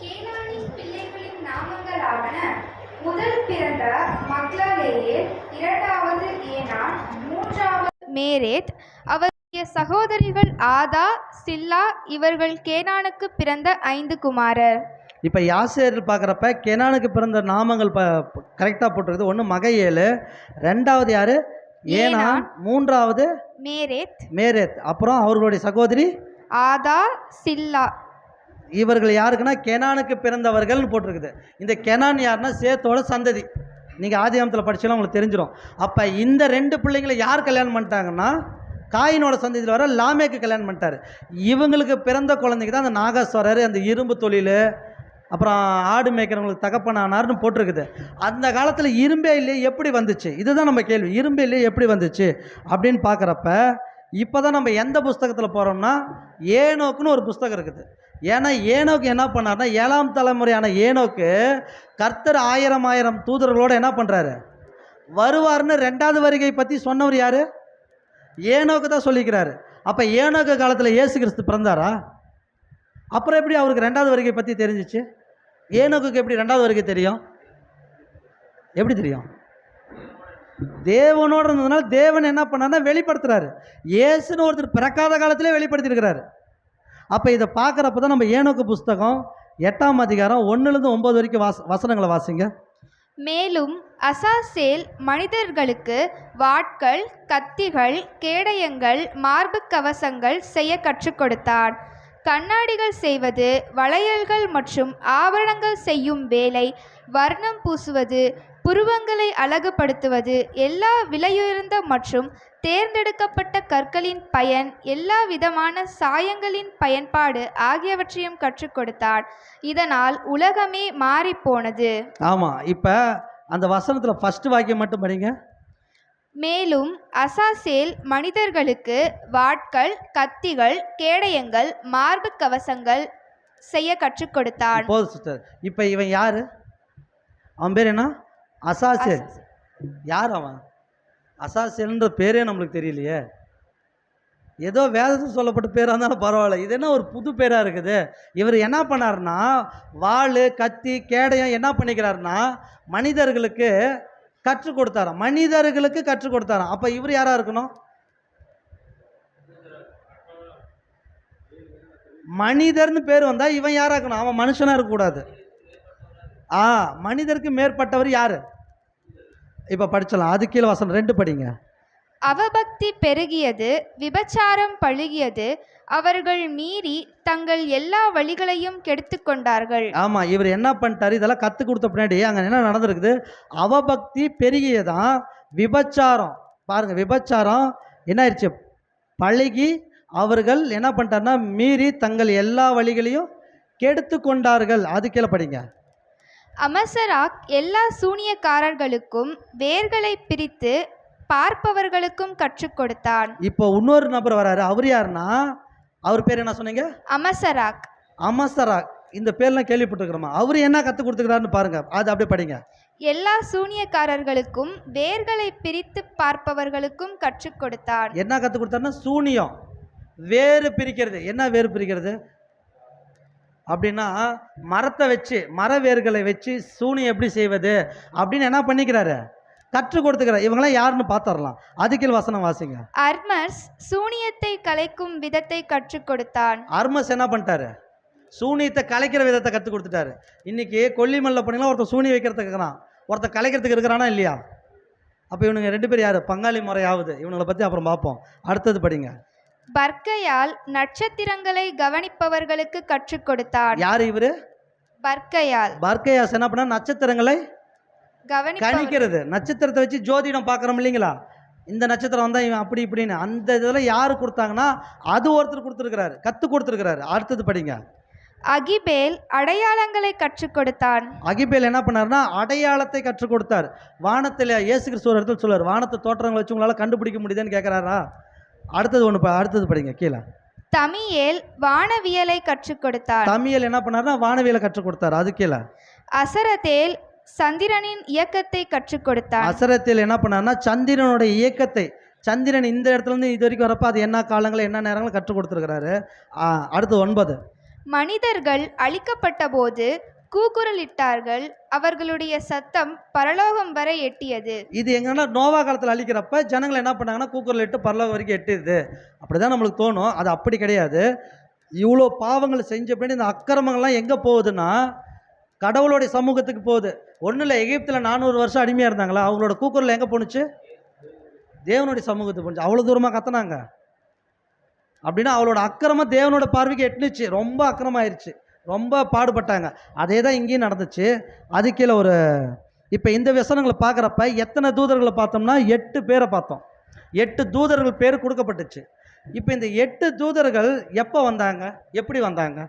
கேனானின் பிள்ளைகளின் நாமங்களாவன: முதல் பிறந்த மக்லாலேயேல், இரண்டாவது ஏனான், மூன்றாவது மேரேத். அவருடைய சகோதரிகள் ஆதா, சில்லா. இவர்கள் கேனானுக்கு பிறந்த 5 குமாரர். இப்போ யாசேர் பார்க்குறப்ப கெனானுக்கு பிறந்த நாமங்கள் கரெக்டாக போட்டிருக்குது. ஒன்று மகையேல், ரெண்டாவது யார் ஏனான், மூன்றாவது மேரேத். அப்புறம் அவர்களுடைய சகோதரி ஆதா, சில்லா. இவர்கள் யாருக்குன்னா கெனானுக்கு பிறந்தவர்கள்னு போட்டிருக்குது. இந்த கெனான் யாருன்னா சேத்தோட சந்ததி. நீங்கள் ஆதியாகமத்தில் படிச்சாலும் உங்களுக்கு தெரிஞ்சிடும். அப்போ இந்த 2 பிள்ளைங்களை யார் கல்யாணம் பண்ணிட்டாங்கன்னா காயினோட சந்ததியில் வர லாமேக்கு கல்யாணம் பண்ணிட்டார். இவங்களுக்கு பிறந்த குழந்தைக்கு தான் அந்த நாகஸ்வரர், அந்த இரும்பு தொழில், அப்புறம் ஆடு மேய்க்கிறவங்களுக்கு தகப்பனானார்னு போட்டிருக்குது. அந்த காலத்தில் இரும்பே இல்லையே, எப்படி வந்துச்சு? இதுதான் நம்ம கேள்வி. இரும்பே இல்லையே எப்படி வந்துச்சு அப்படின்னு பார்க்குறப்ப இப்போ தான் நம்ம எந்த புஸ்தகத்தில் போகிறோம்னா ஏனோக்குன்னு ஒரு புஸ்தகம் இருக்குது. ஏன்னா ஏனோக்கு என்ன பண்ணார்னா 7ஆம் தலைமுறையான ஏனோக்கு கர்த்தர் 1000 தூதர்களோடு என்ன பண்ணுறாரு வருவார்னு 2வது வருகை பற்றி சொன்னவர் யார்? ஏனோக்கு தான் சொல்லிக்கிறாரு. அப்போ ஏனோக்கு காலத்தில் இயேசு கிறிஸ்து பிறந்தாரா? அப்புறம் எப்படி அவருக்கு 2வது வருகை பற்றி தெரிஞ்சிச்சு? ஏனோக்கு எப்படி 2வது வருகை தெரியும்? எப்படி தெரியும்? தேவனோடு இருந்ததுனால தேவன் என்ன பண்ணார்னா வெளிப்படுத்துறாரு. இயேசுன்னு ஒருத்தர் பிறக்காத காலத்திலே வெளிப்படுத்தியிருக்கிறாரு. அப்போ இதை பார்க்குறப்ப தான் நம்ம ஏனோக்கு புஸ்தகம் 8ஆம் அதிகாரம் 1-9 வரைக்கும் வசனங்களை வாசிங்க. மேலும் அசாசேல் மனிதர்களுக்கு வாட்கள், கத்திகள், கேடயங்கள், மார்பு கவசங்கள் செய்ய கற்றுக் கொடுத்தான். கண்ணாடிகள் செய்வது, வளையல்கள் மற்றும் ஆபரணங்கள் செய்யும் வேலை, வர்ணம் பூசுவது, புருவங்களை அழகுபடுத்துவது, எல்லா விலையுயர்ந்த மற்றும் தேர்ந்தெடுக்கப்பட்ட கற்களின் பயன், எல்லா விதமான சாயங்களின் பயன்பாடு ஆகியவற்றையும் கற்றுக் கொடுத்தார். இதனால் உலகமே மாறிப்போனது. ஆமாம், இப்போ அந்த வசனத்தில் ஃபர்ஸ்ட் வாக்கியம் மட்டும் படிங்க. மேலும் அசாசேல் மனிதர்களுக்கு வாட்கள், கத்திகள், கேடயங்கள், மார்பு கவசங்கள் செய்ய கற்றுக் கொடுத்தான். போதும் சிஸ்டர். இப்போ இவன் யாரு? அவன் பேர் என்ன? அசாசேல். யார் அவன்? அசாசேல்ன்ற பேரே நம்மளுக்கு தெரியலையே. ஏதோ வேதத்தில் சொல்லப்பட்ட பேராக இருந்தாலும் பரவாயில்ல, இது என்ன ஒரு புது பேராக இருக்குது? இவர் என்ன பண்ணார்னா வாள், கத்தி, கேடயம் என்ன பண்ணிக்கிறாருன்னா மனிதர்களுக்கு கற்றுக் கொடுத்தாராம். மனிதர்களுக்கு கற்றுக் கொடுத்தாராம். அப்போ இவர் யாராக இருக்கணும்? மனிதர்னு பேர் வந்தால் இவன் யாராக இருக்கணும்? அவன் மனுஷனாக இருக்கக்கூடாது. மனிதருக்கு மேற்பட்டவர் யார்? இப்போ படிச்சலாம். அது கீழே வசனம் 2 படிங்க. அவபக்தி பெருகியது, விபச்சாரம் பழுகியது, அவர்கள் மீறி தங்கள் எல்லா வழிகளையும் கெடுத்து கொண்டார்கள். ஆமாம், இவர் என்ன பண்ணிட்டாரு? இதெல்லாம் கற்றுக் கொடுத்த பின்னாடி அங்கே என்ன நடந்திருக்குது? அவபக்தி பெருகியதான், விபச்சாரம். பாருங்கள், விபச்சாரம் என்ன ஆயிடுச்சு? பழகி அவர்கள் என்ன பண்ணிட்டாருன்னா மீறி தங்கள் எல்லா வழிகளையும் கெடுத்து கொண்டார்கள். அது கீழே படிங்க. அமசராக் எல்லா சூனியக்காரர்களுக்கும் வேர்களை பிரித்து பார்ப்பவர்களுக்கும் கற்றுக் கொடுத்தான். இப்போ இன்னொரு நபர் வராரு. அவர் யாருன்னா, அவர் பேர் என்ன சொன்னீங்க? அமசராக். அமசராக், இந்த பேர்லாம் கேள்விப்பட்டிருக்கிறோமா? அவர் என்ன கற்றுக் கொடுத்துக்கிறாருன்னு பாருங்க. அது அப்படியே படிங்க. எல்லா சூனியக்காரர்களுக்கும் வேர்களை பிரித்து பார்ப்பவர்களுக்கும் கற்றுக் கொடுத்தான். என்ன கற்றுக் கொடுத்தாருன்னா சூனியம், வேறு பிரிக்கிறது. என்ன வேறு பிரிக்கிறது? அப்படின்னா மரத்தை வச்சு மர வேர்களை வச்சு சூனியம் எப்படி செய்வது அப்படின்னு என்ன பண்ணிக்கிறாரு, கற்றுக் கொடுத்துக்கிறார். இவங்களாம் யாருன்னு பார்த்துடலாம். அதுக்கில் வசனம் வாசிங்க. அர்மஸ் சூனியத்தை கலைக்கும் விதத்தை கற்றுக் கொடுத்தான். அர்மஸ் என்ன பண்ணிட்டாரு, சூனியத்தை கலைக்கிற விதத்தை கற்றுக் கொடுத்துட்டாரு. இன்னைக்கு கொல்லிமல்ல போனீங்கன்னா ஒருத்தர் சூனி வைக்கிறதுக்கு இருக்கிறான், ஒருத்தர் கலைக்கிறதுக்கு இருக்கிறானா இல்லையா? அப்போ இவனுங்க 2 பேர் யார், பங்காளி முறையாவது. இவங்களை பற்றி அப்புறம் பார்ப்போம். அடுத்தது படிங்க. பர்க்கையால் நட்சத்திரங்களை கவனிப்பவர்களுக்கு கற்றுக் கொடுத்தான். யார் இவரு? பர்க்கையால். பர்க்கையாஸ் என்ன பண்ண, நட்சத்திரங்களை கணிக்கிறது. நட்சத்திரத்தை வச்சு ஜோதிடம் பார்க்குறோம் இல்லைங்களா, இந்த நட்சத்திரம் வந்தால் இவன் அப்படி இப்படின்னு. அந்த இதில் யார் கொடுத்தாங்கன்னா அது ஒருத்தர் கொடுத்துருக்கிறாரு, கற்றுக் கொடுத்துருக்கிறாரு. அடுத்தது படிங்க. அகிபேல் அடையாளங்களை கற்றுக் கொடுத்தான். அகிபேல் என்ன பண்ணாருன்னா அடையாளத்தை கற்றுக் கொடுத்தார். வானத்தில் இயேசு கிறிஸ்து ஒரு இடத்துல சொல்றாரு, வானத்து தோற்றங்களை வச்சு உங்களால் கண்டுபிடிக்க முடியுதுன்னு கேட்குறாரா? அடுத்தது படிங்க கீழே. தமியேல் வானவியலை கற்றுக் கொடுத்தார். தமியேல் என்ன பண்ணாருன்னா வானவியலை கற்றுக் கொடுத்தார். அது கீழே. அசரத்தேல் சந்திரனின் இயக்கத்தை கற்றுக் கொடுத்தார். அசரத்தில் என்ன பண்ணாருன்னா சந்திரனுடைய இயக்கத்தை, சந்திரன் இந்த இடத்துல இருந்து இது வரைக்கும் வரப்போ அது என்ன காலங்கள் என்ன நேரங்கள் கற்றுக் கொடுத்துருக்கிறாரு. அடுத்து 9. மனிதர்கள் அழிக்கப்பட்ட போது கூக்குரலிட்டார்கள், அவர்களுடைய சத்தம் பரலோகம் வரை எட்டியது. இது எங்கன்னா நோவா காலத்தில் அழிக்கிறப்ப ஜனங்கள் என்ன பண்ணாங்கன்னா கூக்குரல் இட்டு பரலோகம் வரைக்கும் எட்டிடுது அப்படிதான் நம்மளுக்கு தோணும். அது அப்படி கிடையாது. இவ்வளோ பாவங்கள் செஞ்ச பின்னாடி இந்த அக்கிரமங்கள்லாம் எங்கே போகுதுன்னா கடவுளுடைய சமூகத்துக்கு போகுது. ஒன்றும் இல்லை, எகிப்தில் 400 வருஷம் அடிமையாக இருந்தாங்களா, அவங்களோட கூக்குரல் எங்கே போணுச்சு, தேவனுடைய சமூகத்துக்கு போணுச்சு. அவ்வளோ தூரமாக கத்துனாங்க அப்படின்னா அவளோட அக்கிரமம் தேவனோட பார்வைக்கு எட்டுனுச்சு. ரொம்ப அக்கிரமாயிருச்சு, ரொம்ப பாடுபட்டாங்க. அதே தான் இங்கேயும் நடந்துச்சு. அது கீழே இப்போ இந்த வசனங்களை பார்க்குறப்ப எத்தனை தூதர்களை பார்த்தோம்னா 8 பேரை பார்த்தோம். 8 தூதர்கள் பேர் கொடுக்கப்பட்டுச்சு. இப்போ இந்த 8 தூதர்கள் எப்போ வந்தாங்க, எப்படி வந்தாங்க?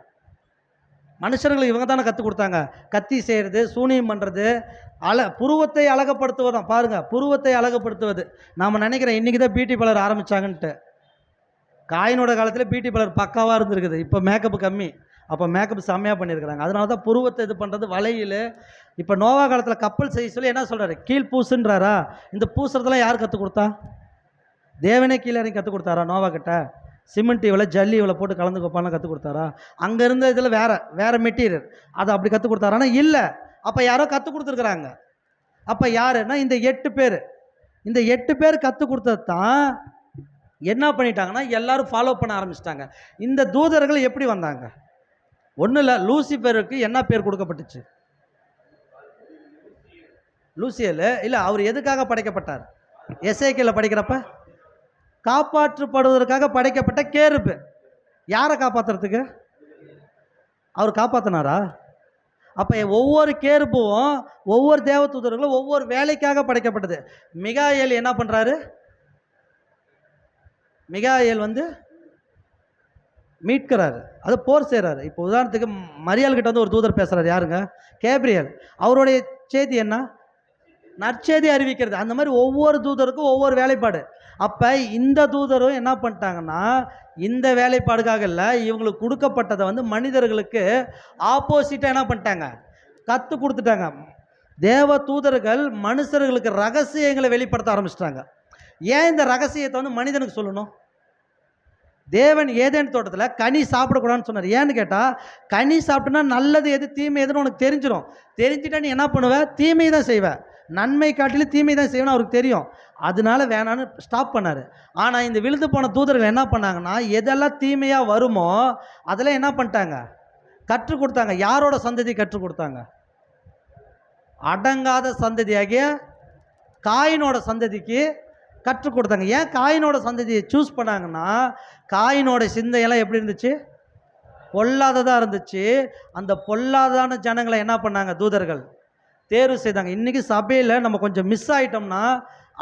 மனுஷர்களுக்கு இவங்க தானே கற்றுக் கொடுத்தாங்க. கத்தி செய்கிறது, சூனியம் பண்ணுறது, புருவத்தை அழகப்படுத்துவதான். பாருங்கள், புருவத்தை அழகப்படுத்துவது. நாம் நினைக்கிறேன் இன்றைக்கி தான் பியூட்டி பார்லர் ஆரம்பித்தாங்கன்ட்டு. காயினோட காலத்தில் பியூட்டி பார்லர் பக்காவாக இருந்திருக்குது. இப்போ மேக்கப்பு கம்மி, அப்போ மேக்கப் செம்மையாக பண்ணியிருக்கிறாங்க. அதனால தான் புருவத்தை இது பண்ணுறது, வளையல். இப்போ நோவா காலத்தில் கப்பல் செய்ய சொல்லி என்ன சொல்கிறாரு, கீழ் பூசுன்றாரா? இந்த பூசுறதெல்லாம் யார் கற்றுக் கொடுத்தா? தேவனே கீழே இறங்கி கற்றுக் கொடுத்தாரா நோவா கிட்ட? சிமெண்ட் இவ்வளோ ஜல்லி இவ்வளோ போட்டு கலந்து வைப்பான்னு கற்றுக் கொடுத்தாரா? அங்கே இருந்த இதில் வேறு மெட்டீரியல் அதை அப்படி கற்றுக் கொடுத்தாரானா இல்லை. அப்போ யாரோ கற்றுக் கொடுத்துருக்குறாங்க. அப்போ யாருன்னா இந்த 8 பேர். இந்த 8 பேர் கற்றுக் கொடுத்தது தான் என்ன பண்ணிட்டாங்கன்னா எல்லாரும் ஃபாலோ பண்ண ஆரம்பிச்சிட்டாங்க. இந்த தூதர்கள் எப்படி வந்தாங்க? ஒன்றும் இல்லை, லூசிஃபருக்கு என்ன பேர் கொடுக்கப்பட்டுச்சு? லூசியல் இல்லை, அவர் எதுக்காக படைக்கப்பட்டார்? எசேக்கியேல் படிக்கிறப்ப காப்பாற்றப்படுவதற்காக படைக்கப்பட்ட கேருப்பு. யாரை காப்பாற்றுறதுக்கு? அவர் காப்பாற்றினாரா? அப்போ ஒவ்வொரு கேருப்பும் ஒவ்வொரு தேவதூதர்களும் ஒவ்வொரு வேலைக்காக படைக்கப்பட்டது. மிகாயேல் என்ன பண்ணுறாரு? மிகாயேல் மீட்கிறாரு, அது போர் செய்கிறாரு. இப்போ உதாரணத்துக்கு மரியாள் கிட்ட ஒரு தூதர் பேசுகிறார். யாருங்க? கேப்ரியல். அவருடைய செய்தி என்ன? நற்செய்தி அறிவிக்கிறது. அந்த மாதிரி ஒவ்வொரு தூதருக்கும் ஒவ்வொரு வேலைப்பாடு. அப்போ இந்த தூதரும் என்ன பண்ணிட்டாங்கன்னா இந்த வேலைப்பாடுக்காக இல்லை, இவங்களுக்கு கொடுக்கப்பட்டதை மனிதர்களுக்கு ஆப்போசிட்டாக என்ன பண்ணிட்டாங்க, கற்றுக் கொடுத்துட்டாங்க. தேவ தூதர்கள் மனுஷர்களுக்கு ரகசியங்களை வெளிப்படுத்த ஆரம்பிச்சிட்டாங்க. ஏன் இந்த ரகசியத்தை மனிதனுக்கு சொல்லணும்? தேவன் ஏதேன் தோட்டத்தில் கனி சாப்பிடக்கூடாதுன்னு சொன்னார். ஏன்னு கேட்டால் கனி சாப்பிட்டோன்னா நல்லது எது தீமை எதுன்னு உனக்கு தெரிஞ்சிடும். தெரிஞ்சுட்டா நீ என்ன பண்ணுவ? தீமை தான் செய்வேன். நன்மை காட்டிலும் தீமை தான் செய்யணும் அவருக்கு தெரியும். அதனால வேணான்னு ஸ்டாப் பண்ணார். ஆனால் இந்த விழுந்து போன தூதர்கள் என்ன பண்ணாங்கன்னா எதெல்லாம் தீமையாக வருமோ அதெல்லாம் என்ன பண்ணிட்டாங்க, கற்றுக் கொடுத்தாங்க. யாரோட சந்ததி கற்றுக் கொடுத்தாங்க? அடங்காத சந்ததியாகிய காயினோட சந்ததிக்கு கற்றுக் கொடுத்தாங்க. ஏன் காயினோட சந்ததியை சூஸ் பண்ணாங்கன்னா காயினோட சிந்தையெல்லாம் எப்படி இருந்துச்சு? பொல்லாததாக இருந்துச்சு. அந்த பொல்லாதான ஜனங்களை என்ன பண்ணாங்க? தூதர்கள் தேர்வு செய்தாங்க. இன்றைக்கி சபையில் நம்ம கொஞ்சம் மிஸ் ஆகிட்டோம்னா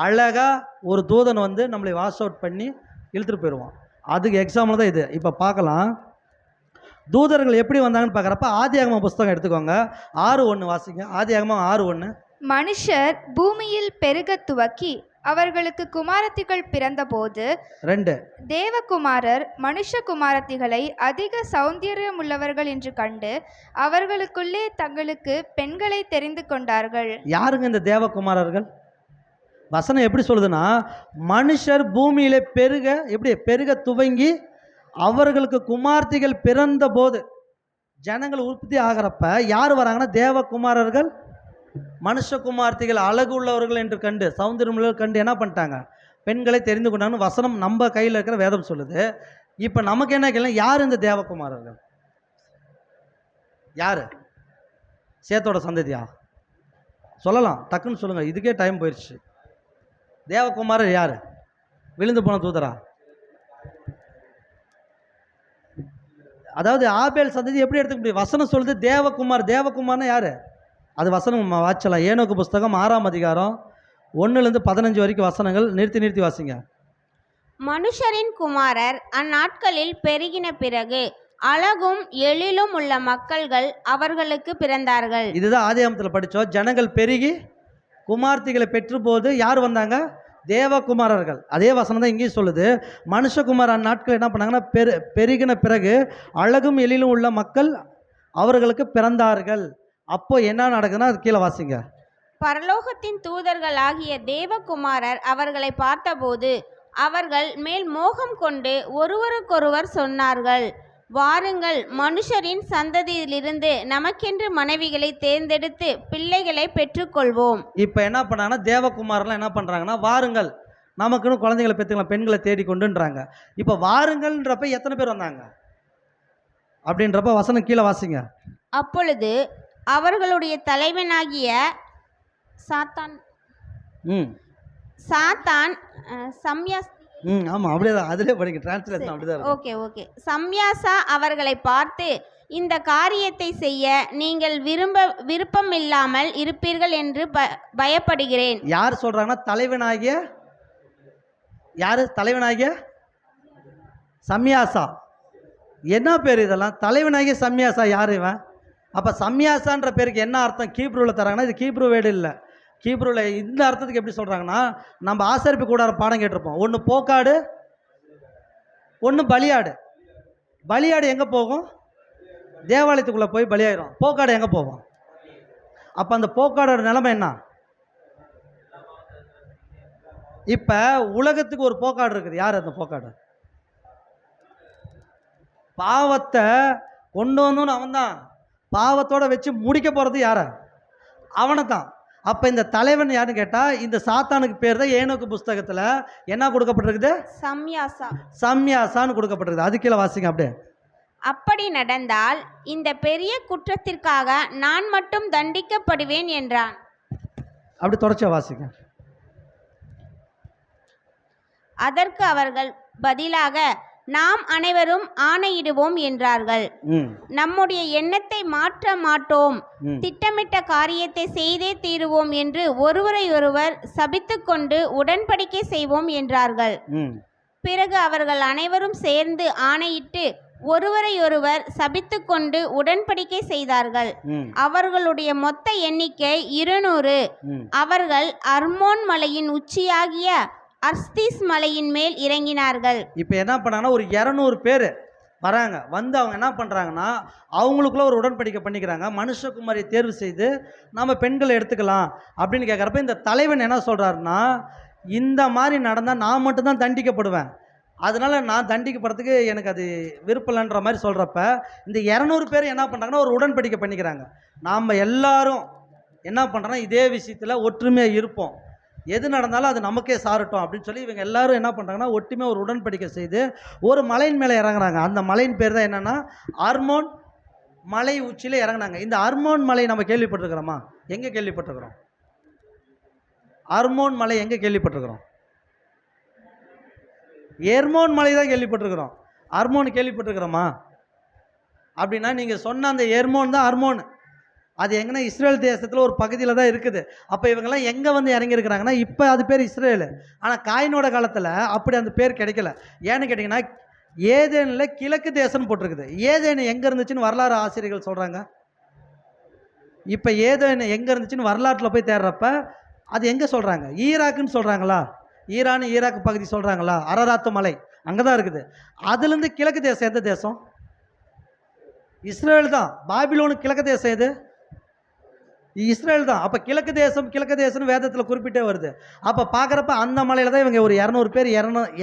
அழகாக ஒரு தூதன் நம்மளை வாஷ் அவுட் பண்ணி இழுத்துட்டு போயிடுவான். அதுக்கு எக்ஸாம்பிள் தான் இது. இப்போ பார்க்கலாம் தூதர்கள் எப்படி வந்தாங்கன்னு பார்க்குறப்ப ஆதியாகமம் புஸ்தகம் எடுத்துக்கோங்க. 6:1 வாசிங்க. ஆதியாகமம் 6:1. மனுஷர் பூமியில் பெருக துவக்கி அவர்களுக்கு குமாரத்திகள் பிறந்தபோது 2 தேவகுமாரர் மனுஷகுமாரத்திகளை அதிக சௌந்தரியமுள்ளவர்கள் என்று கண்டு அவர்களுக்குள்ளே தங்களுக்கு பெண்களை தெரிந்து கொண்டார்கள். யாருங்க இந்த தேவகுமாரர்கள்? வசனம் எப்படி சொல்லுதுன்னா மனுஷர் பூமியில பெருக துவங்கி அவர்களுக்கு குமார்த்திகள் பிறந்த போது ஜனங்கள் உற்பத்தி ஆகிறப்ப யார் வராங்கன்னா தேவகுமாரர்கள் மனுஷகுமார்த்திகள் அழகு உள்ளவர்கள் என்று கண்டு சௌந்தரியமுள்ளவர்கள் கண்டு என்ன பண்ணிட்டாங்க, பெண்களை தெரிந்து கொண்டாங்கன்னு வசனம் நம்ம கையில் இருக்கிற வேதம் சொல்லுது. இப்போ நமக்கு என்ன கேள்வி, யார் இந்த தேவகுமாரர்கள்? யார்? சேத்தோட சந்ததியா? சொல்லலாம், டக்குன்னு சொல்லுங்கள், இதுக்கே டைம் போயிடுச்சு. தேவகுமாரர் யார்? விழுந்து போன தூதரா? அதாவது ஆபேல் சந்ததி எப்படி எடுத்துக்க முடியும்? வசனம் சொல்லுது தேவகுமார். தேவகுமார்னா யார்? அது வசனம் வாச்சலாம். ஏனோக்கு புஸ்தகம் 6ஆம் அதிகாரம் 1லேருந்து 15 வரைக்கும் வசனங்கள் நிறுத்தி வாசிங்க. மனுஷரின் குமாரர் அந்நாட்களில் பெருகின பிறகு அழகும் எழிலும் உள்ள மக்கள்கள் அவர்களுக்கு பிறந்தார்கள். இதுதான் ஆதியாகமத்தில் படித்தோம். ஜனங்கள் பெருகி குமார்த்திகளை பெற்ற போது யார் வந்தாங்க? தேவகுமாரர்கள். அதே வசனம் தான் இங்கேயும் சொல்லுது. மனுஷகுமார் அந்நாட்கள் என்ன பண்ணாங்கன்னா பெருகின பிறகு அழகும் எழிலும் உள்ள மக்கள் அவர்களுக்கு பிறந்தார்கள். அப்போ என்ன நடக்குதுன்னா அது கீழே வாசிங்க. பரலோகத்தின் தூதர்கள் ஆகிய தேவகுமாரர் அவர்களை பார்த்தபோது அவர்கள் மேல் மோகம் கொண்டு ஒருவருக்கொருவர் சொன்னார்கள், வாருங்கள், மனுஷரின் சந்ததியிலிருந்து நமக்கென்று மனைவிகளை தேர்ந்தெடுத்து பிள்ளைகளை பெற்றுக்கொள்வோம். இப்போ என்ன பண்ணாங்கன்னா தேவகுமாரெலாம் என்ன பண்ணுறாங்கன்னா, வாருங்கள் நமக்குன்னு குழந்தைகளை பெற்றுக்கலாம், பெண்களை தேடிக்கொண்டுன்றாங்க. இப்போ வாருங்கள்ன்றப்ப எத்தனை பேர் வந்தாங்க அப்படின்றப்ப வசனம் கீழே வாசிங்க. அப்பொழுது அவர்களுடைய தலைவனாகிய சாத்தான் ஆமாம், அப்படியே தான், அதிலே படிக்க டிரான்ஸ்லேஷன் அப்படி தான். ஓகே. சம்யாசா அவர்களை பார்த்து, இந்த காரியத்தை செய்ய நீங்கள் விருப்பம் இல்லாமல் இருப்பீர்கள் என்று பயப்படுகிறேன். யார் சொல்றாங்கன்னா தலைவனாகிய சம்யாசா. என்ன பேர் இதெல்லாம்? தலைவனாகிய சம்யாசா யார் இவன்? அப்போ சம்யாசான்ற பேருக்கு என்ன அர்த்தம் கீப்ரூவில் தராங்கன்னா, இது கீப்ரூ வேர்டு இல்லை. கீப்ரூவில் இந்த அர்த்தத்துக்கு எப்படி சொல்கிறாங்கன்னா, நம்ம ஆசரிப்பு கூடார பாடம் கேட்டிருப்போம். ஒன்று போக்காடு, ஒன்று பலியாடு. பலியாடு எங்கே போகும்? தேவாலயத்துக்குள்ளே போய் பலியாயிரும். போக்காடு எங்கே போகும்? அப்போ அந்த போக்காடோட நிலைமை என்ன? இப்போ உலகத்துக்கு ஒரு போக்காடு இருக்குது. யார் அந்த போக்காடு? பாவத்தை கொண்டு வந்தோன்னு அவன்தான். பாவத்தோட வச்சு முடிக்க போகிறது யார? அவனை தான். அப்போ இந்த தலைவன் யாருன்னு கேட்டால், இந்த சாத்தானுக்கு பேர் தான் ஏனோக்கு புஸ்தகத்தில் என்ன கொடுக்கப்பட்டிருக்குது? சம்யாசான்னு கொடுக்கப்பட்டிருக்குது. அது கீழே வாசிங்க அப்படியே. அப்படி நடந்தால் இந்த பெரிய குற்றத்திற்காக நான் மட்டும் தண்டிக்கப்படுவேன் என்றான். அப்படி தொடர்ச்சியா வாசிங்க. அதற்கு அவர்கள் பதிலாக, நாம் அனைவரும் ஆணையிடுவோம் என்றார்கள். நம்முடைய எண்ணத்தை மாற்ற மாட்டோம், திட்டமிட்ட காரியத்தை செய்தே தீருவோம் என்று ஒருவரை ஒருவர் சபித்துக் கொண்டு உடன்படிக்கை செய்வோம் என்றார்கள். பிறகு அவர்கள் அனைவரும் சேர்ந்து ஆணையிட்டு ஒருவரை ஒருவர் சபித்துக் கொண்டு உடன்படிக்கை செய்தார்கள். அவர்களுடைய மொத்த எண்ணிக்கை 200. அவர்கள் அர்மோன் மலையின் உச்சியாகிய அர்ஸ்தீஸ் மலையின் மேல் இறங்கினார்கள். இப்போ என்ன பண்ணாங்கன்னா, ஒரு 200 பேர் வராங்க. வந்து அவங்க என்ன பண்ணுறாங்கன்னா, அவங்களுக்குள்ள ஒரு உடன்படிக்கை பண்ணிக்கிறாங்க. மனுஷகுமாரியை தேர்வு செய்து நம்ம பெண்களை எடுத்துக்கலாம் அப்படின்னு கேட்குறப்ப, இந்த தலைவன் என்ன சொல்கிறாருன்னா, இந்த மாதிரி நடந்தால் நான் மட்டும்தான் தண்டிக்கப்படுவேன், அதனால் நான் தண்டிக்கப்படுறதுக்கு எனக்கு அது விருப்பம்ன்ற மாதிரி சொல்கிறப்ப, இந்த 200 பேர் என்ன பண்ணுறாங்கன்னா ஒரு உடன்படிக்கை பண்ணிக்கிறாங்க. நாம் எல்லாரும் என்ன பண்ணுறோன்னா இதே விஷயத்தில் ஒற்றுமையாக இருப்போம், எது நடந்தாலும் அது நமக்கே சாரட்டும் அப்படின்னு சொல்லி இவங்க எல்லாரும் என்ன பண்ணுறாங்கன்னா ஒற்றுமையாக ஒரு உடன்படிக்கை செய்து ஒரு மலையின் மேலே இறங்குறாங்க. அந்த மலையின் பேர் தான் என்னென்னா அர்மோன் மலை உச்சியில் இறங்குனாங்க. இந்த அர்மோன் மலை நம்ம கேள்விப்பட்டிருக்கிறோமா? எங்கே கேள்விப்பட்டிருக்கிறோம்? அர்மோன் மலை எங்கே கேள்விப்பட்டிருக்கிறோம்? எர்மோன் மலை தான் கேள்விப்பட்டிருக்கிறோம். அர்மோன் கேள்விப்பட்டிருக்கிறோமா? அப்படின்னா நீங்கள் சொன்ன அந்த எர்மோன் தான் அர்மோன். அது எங்கன்னா இஸ்ரேல் தேசத்தில் ஒரு பகுதியில் தான் இருக்குது. அப்போ இவங்கெல்லாம் எங்கே வந்து இறங்கியிருக்கிறாங்கன்னா, இப்போ அது பேர் இஸ்ரேலு. ஆனால் காயினோட காலத்தில் அப்படி அந்த பேர் கிடைக்கல. ஏன்னு கேட்டிங்கன்னா, ஏதேனில் கிழக்கு தேசம்னு போட்டிருக்குது. ஏதேனு எங்கே இருந்துச்சுன்னு வரலாறு ஆசிரியர்கள் சொல்கிறாங்க. இப்போ ஏதேனு எங்கே இருந்துச்சுன்னு வரலாற்றில் போய் தேடுறப்ப அது எங்கே சொல்கிறாங்க? ஈராக்குன்னு சொல்கிறாங்களா? ஈராக் பகுதி சொல்கிறாங்களா? அரராத்து மலை அங்கே தான் இருக்குது. அதுலேருந்து கிழக்கு தேசம் எந்த தேசம்? இஸ்ரேல் தான். பாபிலோனுக்கு கிழக்கு தேசம் எது? இஸ்ரேல் தான். அப்போ கிழக்கு தேசம்னு வேதத்தில் குறிப்பிட்டே வருது. அப்போ பார்க்குறப்ப அந்த மலையில் தான் இவங்க ஒரு 200 பேர்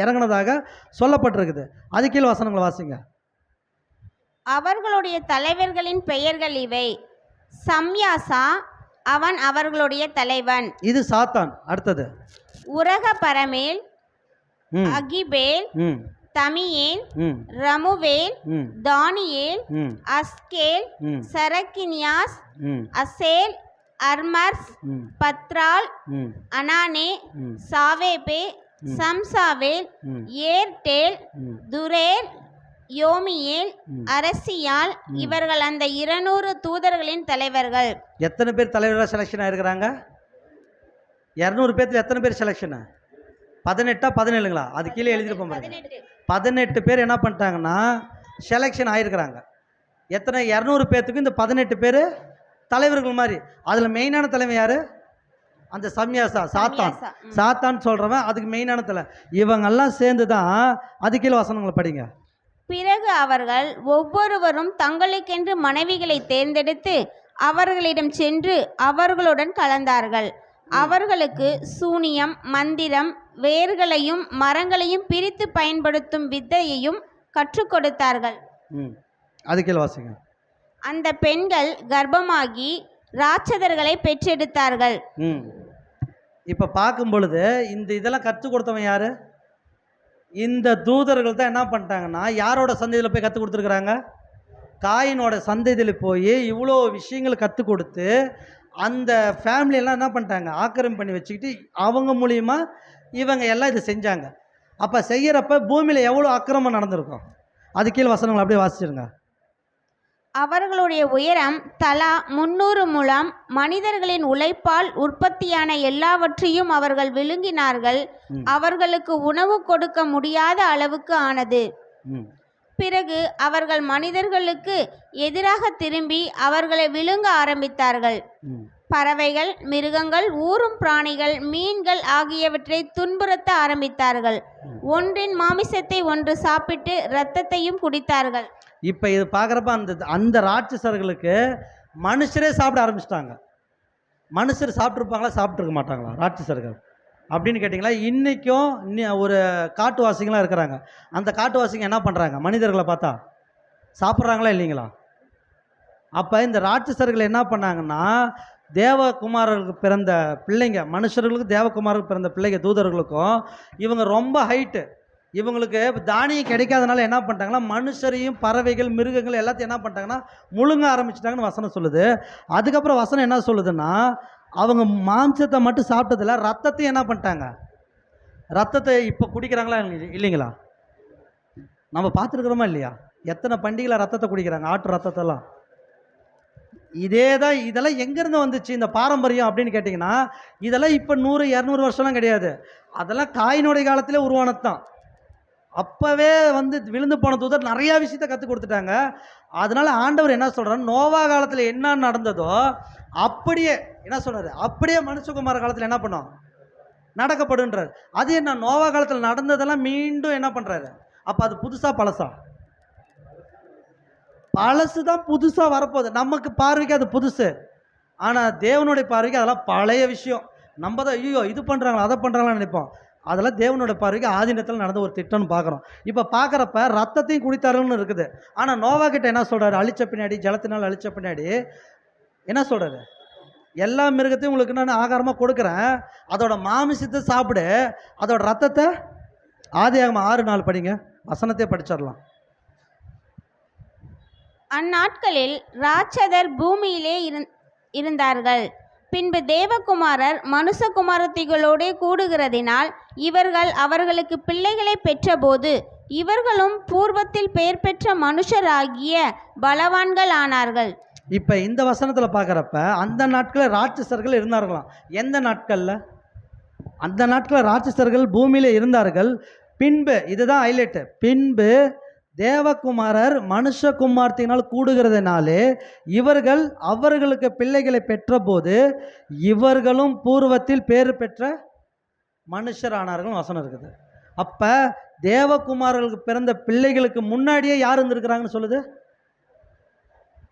இறங்கினதாக சொல்லப்பட்டிருக்குது. அது கீழே வசனங்களை வாசிங்க. அவர்களுடைய தலைவர்களின் பெயர்கள் இவை: சம்யாசா, அவன் அவர்களுடைய தலைவன். இது சாத்தான். அடுத்தது உரக பரமேல், ம் அகிபேல், ம் தமியேல், ம் ரமுவேல், ம் தானியேல், ம் அஸ்கேல், ம் சரக்கினியாஸ், ம் அசேல், அர்மர்ஸ், ம் பத்ரால், ம் அனானே, ம் சாவேபே, சம்சாவேல், ம் ஏர்டேல், ம் துரேல், யோமியேல், ம். அரசியால். இவர்கள் அந்த 200 தூதர்களின் தலைவர்கள். எத்தனை பேர் தலைவராக செலெக்ஷன் ஆயிருக்கிறாங்க? 200 பேர்த்துல எத்தனை பேர் செலெக்ஷனு? 18 17ங்களா? அது கீழே எழுதிருப்போம் பாருங்க. 18 பேர் என்ன பண்ணிட்டாங்கன்னா செலெக்ஷன் ஆயிருக்கிறாங்க. எத்தனை? 200 பேர்த்துக்கு இந்த 18 பேர் தலைவர்கள் மாதிரி. அதில் மெயினான தலைமை யார்? அந்த சம்யாசா, சாத்தான். சாத்தான் சொல்கிறவன் அதுக்கு மெயினான தலை. இவங்கெல்லாம் சேர்ந்து தான் அது கீழே வசனங்களை படிங்க. பிறகு அவர்கள் ஒவ்வொருவரும் தங்களுக்கென்று மனைவிகளை தேர்ந்தெடுத்து அவர்களிடம் சென்று அவர்களுடன் கலந்தார்கள். அவர்களுக்கு சூனியம், மந்திரம், வேர்களையும் மரங்களையும் பிரித்து பயன்படுத்தும் வித்தையையும் கற்றுக் கொடுத்தார்கள். அது கீழே வாசிங்க. அந்த பெண்கள் கர்ப்பமாகி ராட்சதர்களை பெற்றெடுத்தார்கள். இப்போ பார்க்கும் பொழுது இந்த இதெல்லாம் கற்றுக் கொடுத்தவன் யாரு? இந்த தூதர்கள் தான் என்ன பண்ணிட்டாங்கன்னா யாரோட சந்ததியில் போய் கற்றுக் கொடுத்துருக்குறாங்க? காயினோட சந்ததியில் போய் இவ்வளோ விஷயங்கள் கற்றுக் கொடுத்து அந்த ஃபேமிலியெல்லாம் என்ன பண்ணிட்டாங்க? ஆக்கிரமிப்பு பண்ணி வச்சுக்கிட்டு அவங்க மூலியமா இவங்க எல்லாம் இதை செஞ்சாங்க. அப்போ செய்கிறப்ப பூமியில் எவ்வளோ அக்கிரமம் நடந்திருக்கும்? அது கீழே வசனங்கள் அப்படியே வாசிச்சிருங்க. அவர்களுடைய உயரம் தலா 300 முழம். மனிதர்களின் உழைப்பால் உற்பத்தியான எல்லாவற்றையும் அவர்கள் விழுங்கினார்கள். அவர்களுக்கு உணவு கொடுக்க முடியாத அளவுக்கு ஆனது. பிறகு அவர்கள் மனிதர்களுக்கு எதிராக திரும்பி அவர்களை விழுங்க ஆரம்பித்தார்கள். பறவைகள், மிருகங்கள், ஊரும் பிராணிகள், மீன்கள் ஆகியவற்றை துன்புறுத்த ஆரம்பித்தார்கள். ஒன்றின் மாமிசத்தை ஒன்று சாப்பிட்டு இரத்தத்தையும் குடித்தார்கள். இப்போ இது பார்க்குறப்ப அந்த ராட்சசர்களுக்கு மனுஷரே சாப்பிட ஆரம்பிச்சிட்டாங்க. மனுஷர் சாப்பிட்ருப்பாங்களா? சாப்பிட்ருக்க மாட்டாங்களா ராட்சசர்கள் அப்படின்னு கேட்டிங்களா? இன்றைக்கும் ஒரு காட்டுவாசிங்களாம் இருக்கிறாங்க. அந்த காட்டுவாசிங்க என்ன பண்ணுறாங்க? மனிதர்களை பார்த்தா சாப்பிட்றாங்களா இல்லைங்களா? அப்போ இந்த ராட்சசர்கள் என்ன பண்ணாங்கன்னா தேவகுமாரர்களுக்கு பிறந்த பிள்ளைங்க, மனுஷர்களுக்கு தேவகுமாரர்களுக்கு பிறந்த பிள்ளைங்க தூதர்களுக்கும் இவங்க ரொம்ப ஹைட்டு. இவங்களுக்கு தானியம் கிடைக்காதனால என்ன பண்ணிட்டாங்கன்னா மனுஷரையும் பறவைகள், மிருகங்கள் எல்லாத்தையும் என்ன பண்ணிட்டாங்கன்னா முழுங்க ஆரம்பிச்சிட்டாங்கன்னு வசனம் சொல்லுது. அதுக்கப்புறம் வசனம் என்ன சொல்லுதுன்னா அவங்க மாம்சத்தை மட்டும் சாப்பிட்டதில்ல, ரத்தத்தையும் என்ன பண்ணிட்டாங்க? ரத்தத்தை இப்போ குடிக்கிறாங்களா இல்லைங்களா? நம்ம பார்த்துருக்குறோமா இல்லையா? எத்தனை பண்டிகையில் ரத்தத்தை குடிக்கிறாங்க, ஆட்டு ரத்தத்தெல்லாம். இதே தான். இதெல்லாம் எங்கேருந்து வந்துச்சு இந்த பாரம்பரியம் அப்படின்னு கேட்டிங்கன்னா இதெல்லாம் இப்போ 100-200 வருஷம்லாம் கிடையாது. அதெல்லாம் காயினுடைய காலத்திலே உருவானது தான். அப்போவே விழுந்து போன தூதர் நிறையா விஷயத்தை கற்றுக் கொடுத்துட்டாங்க. அதனால் ஆண்டவர் என்ன சொல்கிறார்? நோவா காலத்தில் என்ன நடந்ததோ அப்படியே என்ன சொல்கிறார்? அப்படியே மனுஷகுமார காலத்தில் என்ன பண்ணோம்? நடக்கப்படுன்றார். அது என்ன? நோவா காலத்தில் நடந்ததெல்லாம் மீண்டும் என்ன பண்ணுறாரு? அப்போ அது புதுசாக பழசா? பழசு தான் புதுசாக வரப்போகுது. நமக்கு பார்வைக்கு அது புதுசு, ஆனால் தேவனுடைய பார்வைக்கு அதெல்லாம் பழைய விஷயம். நம்ம தான் ஐயோ இது பண்ணுறாங்களா அதை பண்ணுறாங்களான்னு நினைப்போம். அதெல்லாம் தேவனோட பார்வைக்கு ஆதீனத்தில் நடந்த ஒரு திட்டம்னு பார்க்குறோம். இப்போ பார்க்குறப்ப ரத்தத்தையும் குடித்தார்கள்னு இருக்குது. ஆனால் நோவா கிட்ட என்ன சொல்கிறாரு? அழிச்ச பின்னாடி, ஜலத்தினால் அழிச்ச பின்னாடி என்ன சொல்கிறாரு? எல்லா மிருகத்தையும் உங்களுக்கு நான் ஆகாரமாக கொடுக்குறேன், அதோட மாமிசத்தை சாப்பிடு, அதோட ரத்தத்தை ஆதியாகமம் 6:4 படிங்க, வசனத்தை படிச்சிடலாம். அந்நாட்களில் ராட்சதர் பூமியிலே இருந்தார்கள். பின்பு தேவகுமாரர் மனுஷகுமாரத்திகளோடே கூடுகிறதினால் இவர்கள் அவர்களுக்கு பிள்ளைகளை பெற்றபோது இவர்களும் பூர்வத்தில் பெயர் பெற்ற மனுஷராகிய பலவான்கள் ஆனார்கள். இப்போ இந்த வசனத்தில் பார்க்குறப்ப அந்த நாட்களில் ராட்சசர்கள் இருந்தார்களாம். எந்த நாட்களில்? அந்த நாட்களில் ராட்சசர்கள் பூமியில் இருந்தார்கள். பின்பு இதுதான் ஹைலைட்டு, பின்பு தேவகுமாரர் மனுஷகுமார்த்தினால் கூடுகிறதுனாலே இவர்கள் அவர்களுக்கு பிள்ளைகளை பெற்றபோது இவர்களும் பூர்வத்தில் பேறு பெற்ற மனுஷரானார்கள் வசனம் இருக்குது. அப்போ தேவகுமாரர்களுக்கு பிறந்த பிள்ளைகளுக்கு முன்னாடியே யார் இருந்திருக்கிறாங்கன்னு சொல்லுது?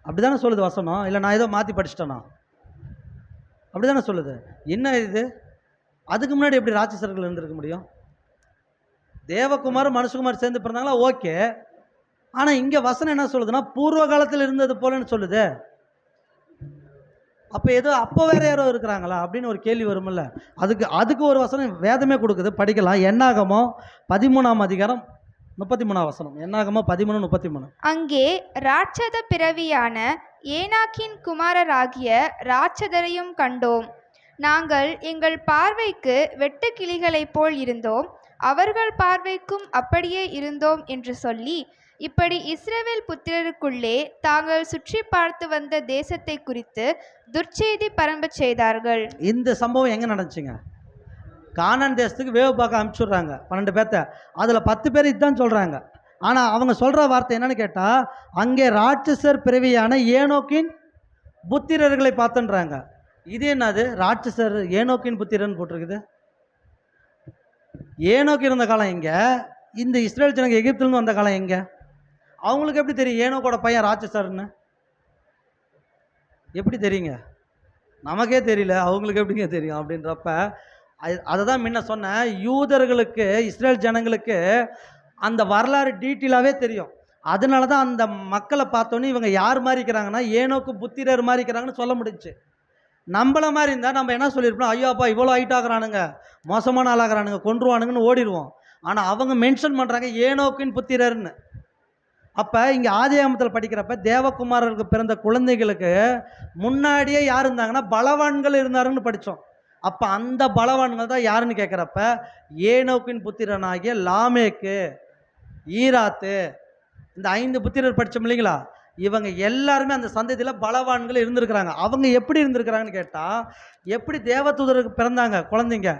அப்படிதானே சொல்லுது வசனம்? இல்லை நான் ஏதோ மாற்றி படிச்சிட்டேனா? அப்படிதானே சொல்லுது. என்ன இது? அதுக்கு முன்னாடி எப்படி ராட்சசர்கள் இருந்திருக்க முடியும்? தேவகுமார் மனுஷகுமார் சேர்ந்து பிறந்தாங்களா? ஓகே. ஆனால் இங்கே வசனம் என்ன சொல்லுதுன்னா பூர்வ காலத்தில் இருந்தது போலன்னு சொல்லுது. அப்போ ஏதோ அப்போ வேற யாரோ இருக்கிறாங்களா அப்படின்னு ஒரு கேள்வி வரும்ல. அதுக்கு ஒரு வசனம் வேதமே கொடுக்குது, படிக்கலாம். என்னாகமோ 13ஆம் அதிகாரம் 33ஆம் வசனம். என்னாகமோ 13:33. அங்கே ராட்சத பிறவியான ஏனாக்கின் குமாரராகிய ராட்சதரையும் கண்டோம். நாங்கள் எங்கள் பார்வைக்கு வெட்டுக்கிளிகளைப் போல் இருந்தோம், அவர்கள் பார்வைக்கும் அப்படியே இருந்தோம் என்று சொல்லி, இப்படி இஸ்ரவேல் புத்திரருக்குள்ளே தாங்கள் சுற்றி பார்த்து வந்த தேசத்தை குறித்து துர்ச்செய்தி பரம்பச் செய்தார்கள். இந்த சம்பவம் எங்கே நடந்துச்சுங்க? கானான் தேசத்துக்கு வேவு பார்க்க அனுப்பிச்சுட்றாங்க 12 பேர்த்த. அதில் 10 பேர் இதுதான் சொல்கிறாங்க. ஆனால் அவங்க சொல்கிற வார்த்தை என்னன்னு கேட்டால், அங்கே ராட்சசர் பிறவியான ஏனோக்கின் புத்திரர்களை பார்த்துன்றாங்க. இது என்னது? ராட்சசர் ஏனோக்கின் புத்திரன்னு போட்டிருக்குது. ஏனோக்கு இருந்த காலம் எங்கே? இந்த இஸ்ரேல் ஜனங்க எகிப்திலிருந்து வந்த காலம் எங்கே? அவங்களுக்கு எப்படி தெரியும் ஏனோக்கோட பையன் ராட்சசர்னு? எப்படி தெரியுங்க? நமக்கே தெரியல, அவங்களுக்கு எப்படிங்க தெரியும்? அப்படின்றப்ப அதை தான் முன்ன சொன்னேன். யூதர்களுக்கு, இஸ்ரேல் ஜனங்களுக்கு அந்த வரலாறு டீட்டெயிலாகவே தெரியும். அதனால தான் அந்த மக்களை பார்த்தோன்னே இவங்க யார் மாதிரி இருக்கிறாங்கன்னா ஏனோக்கு புத்திரர் மாதிரி இருக்கிறாங்கன்னு சொல்ல முடிஞ்சு. நம்மள மாதிரி இருந்தால் நம்ம என்ன சொல்லியிருப்போம், ஐயோ அப்பா இவ்வளோ ஹைட் ஆகுறானுங்க, மோசமான ஆளாகிறானுங்க, கொன்றுவானுங்கன்னு ஓடிடுவோம். ஆனால் அவங்க மென்ஷன் பண்ணுறாங்க ஏனோக்கின் புத்திரர்னு. அப்போ இங்கே ஆதியாகமத்தில் படிக்கிறப்ப தேவகுமாரருக்கு பிறந்த குழந்தைகளுக்கு முன்னாடியே யார் இருந்தாங்கன்னா பலவான்கள் இருந்தாருன்னு படித்தோம். அப்போ அந்த பலவான்கள் தான் யாருன்னு கேட்குறப்ப ஏனோக்கின் புத்திரனாகிய லாமேக்கு, ஈராத்து, இந்த 5 புத்திரர் படித்தோம் இல்லைங்களா? இவங்க எல்லாருமே அந்த சந்ததியில் பலவான்கள் இருந்திருக்கிறாங்க. அவங்க எப்படி இருந்திருக்கிறாங்கன்னு கேட்டால், எப்படி தேவதூதருக்கு பிறந்தாங்க குழந்தைங்க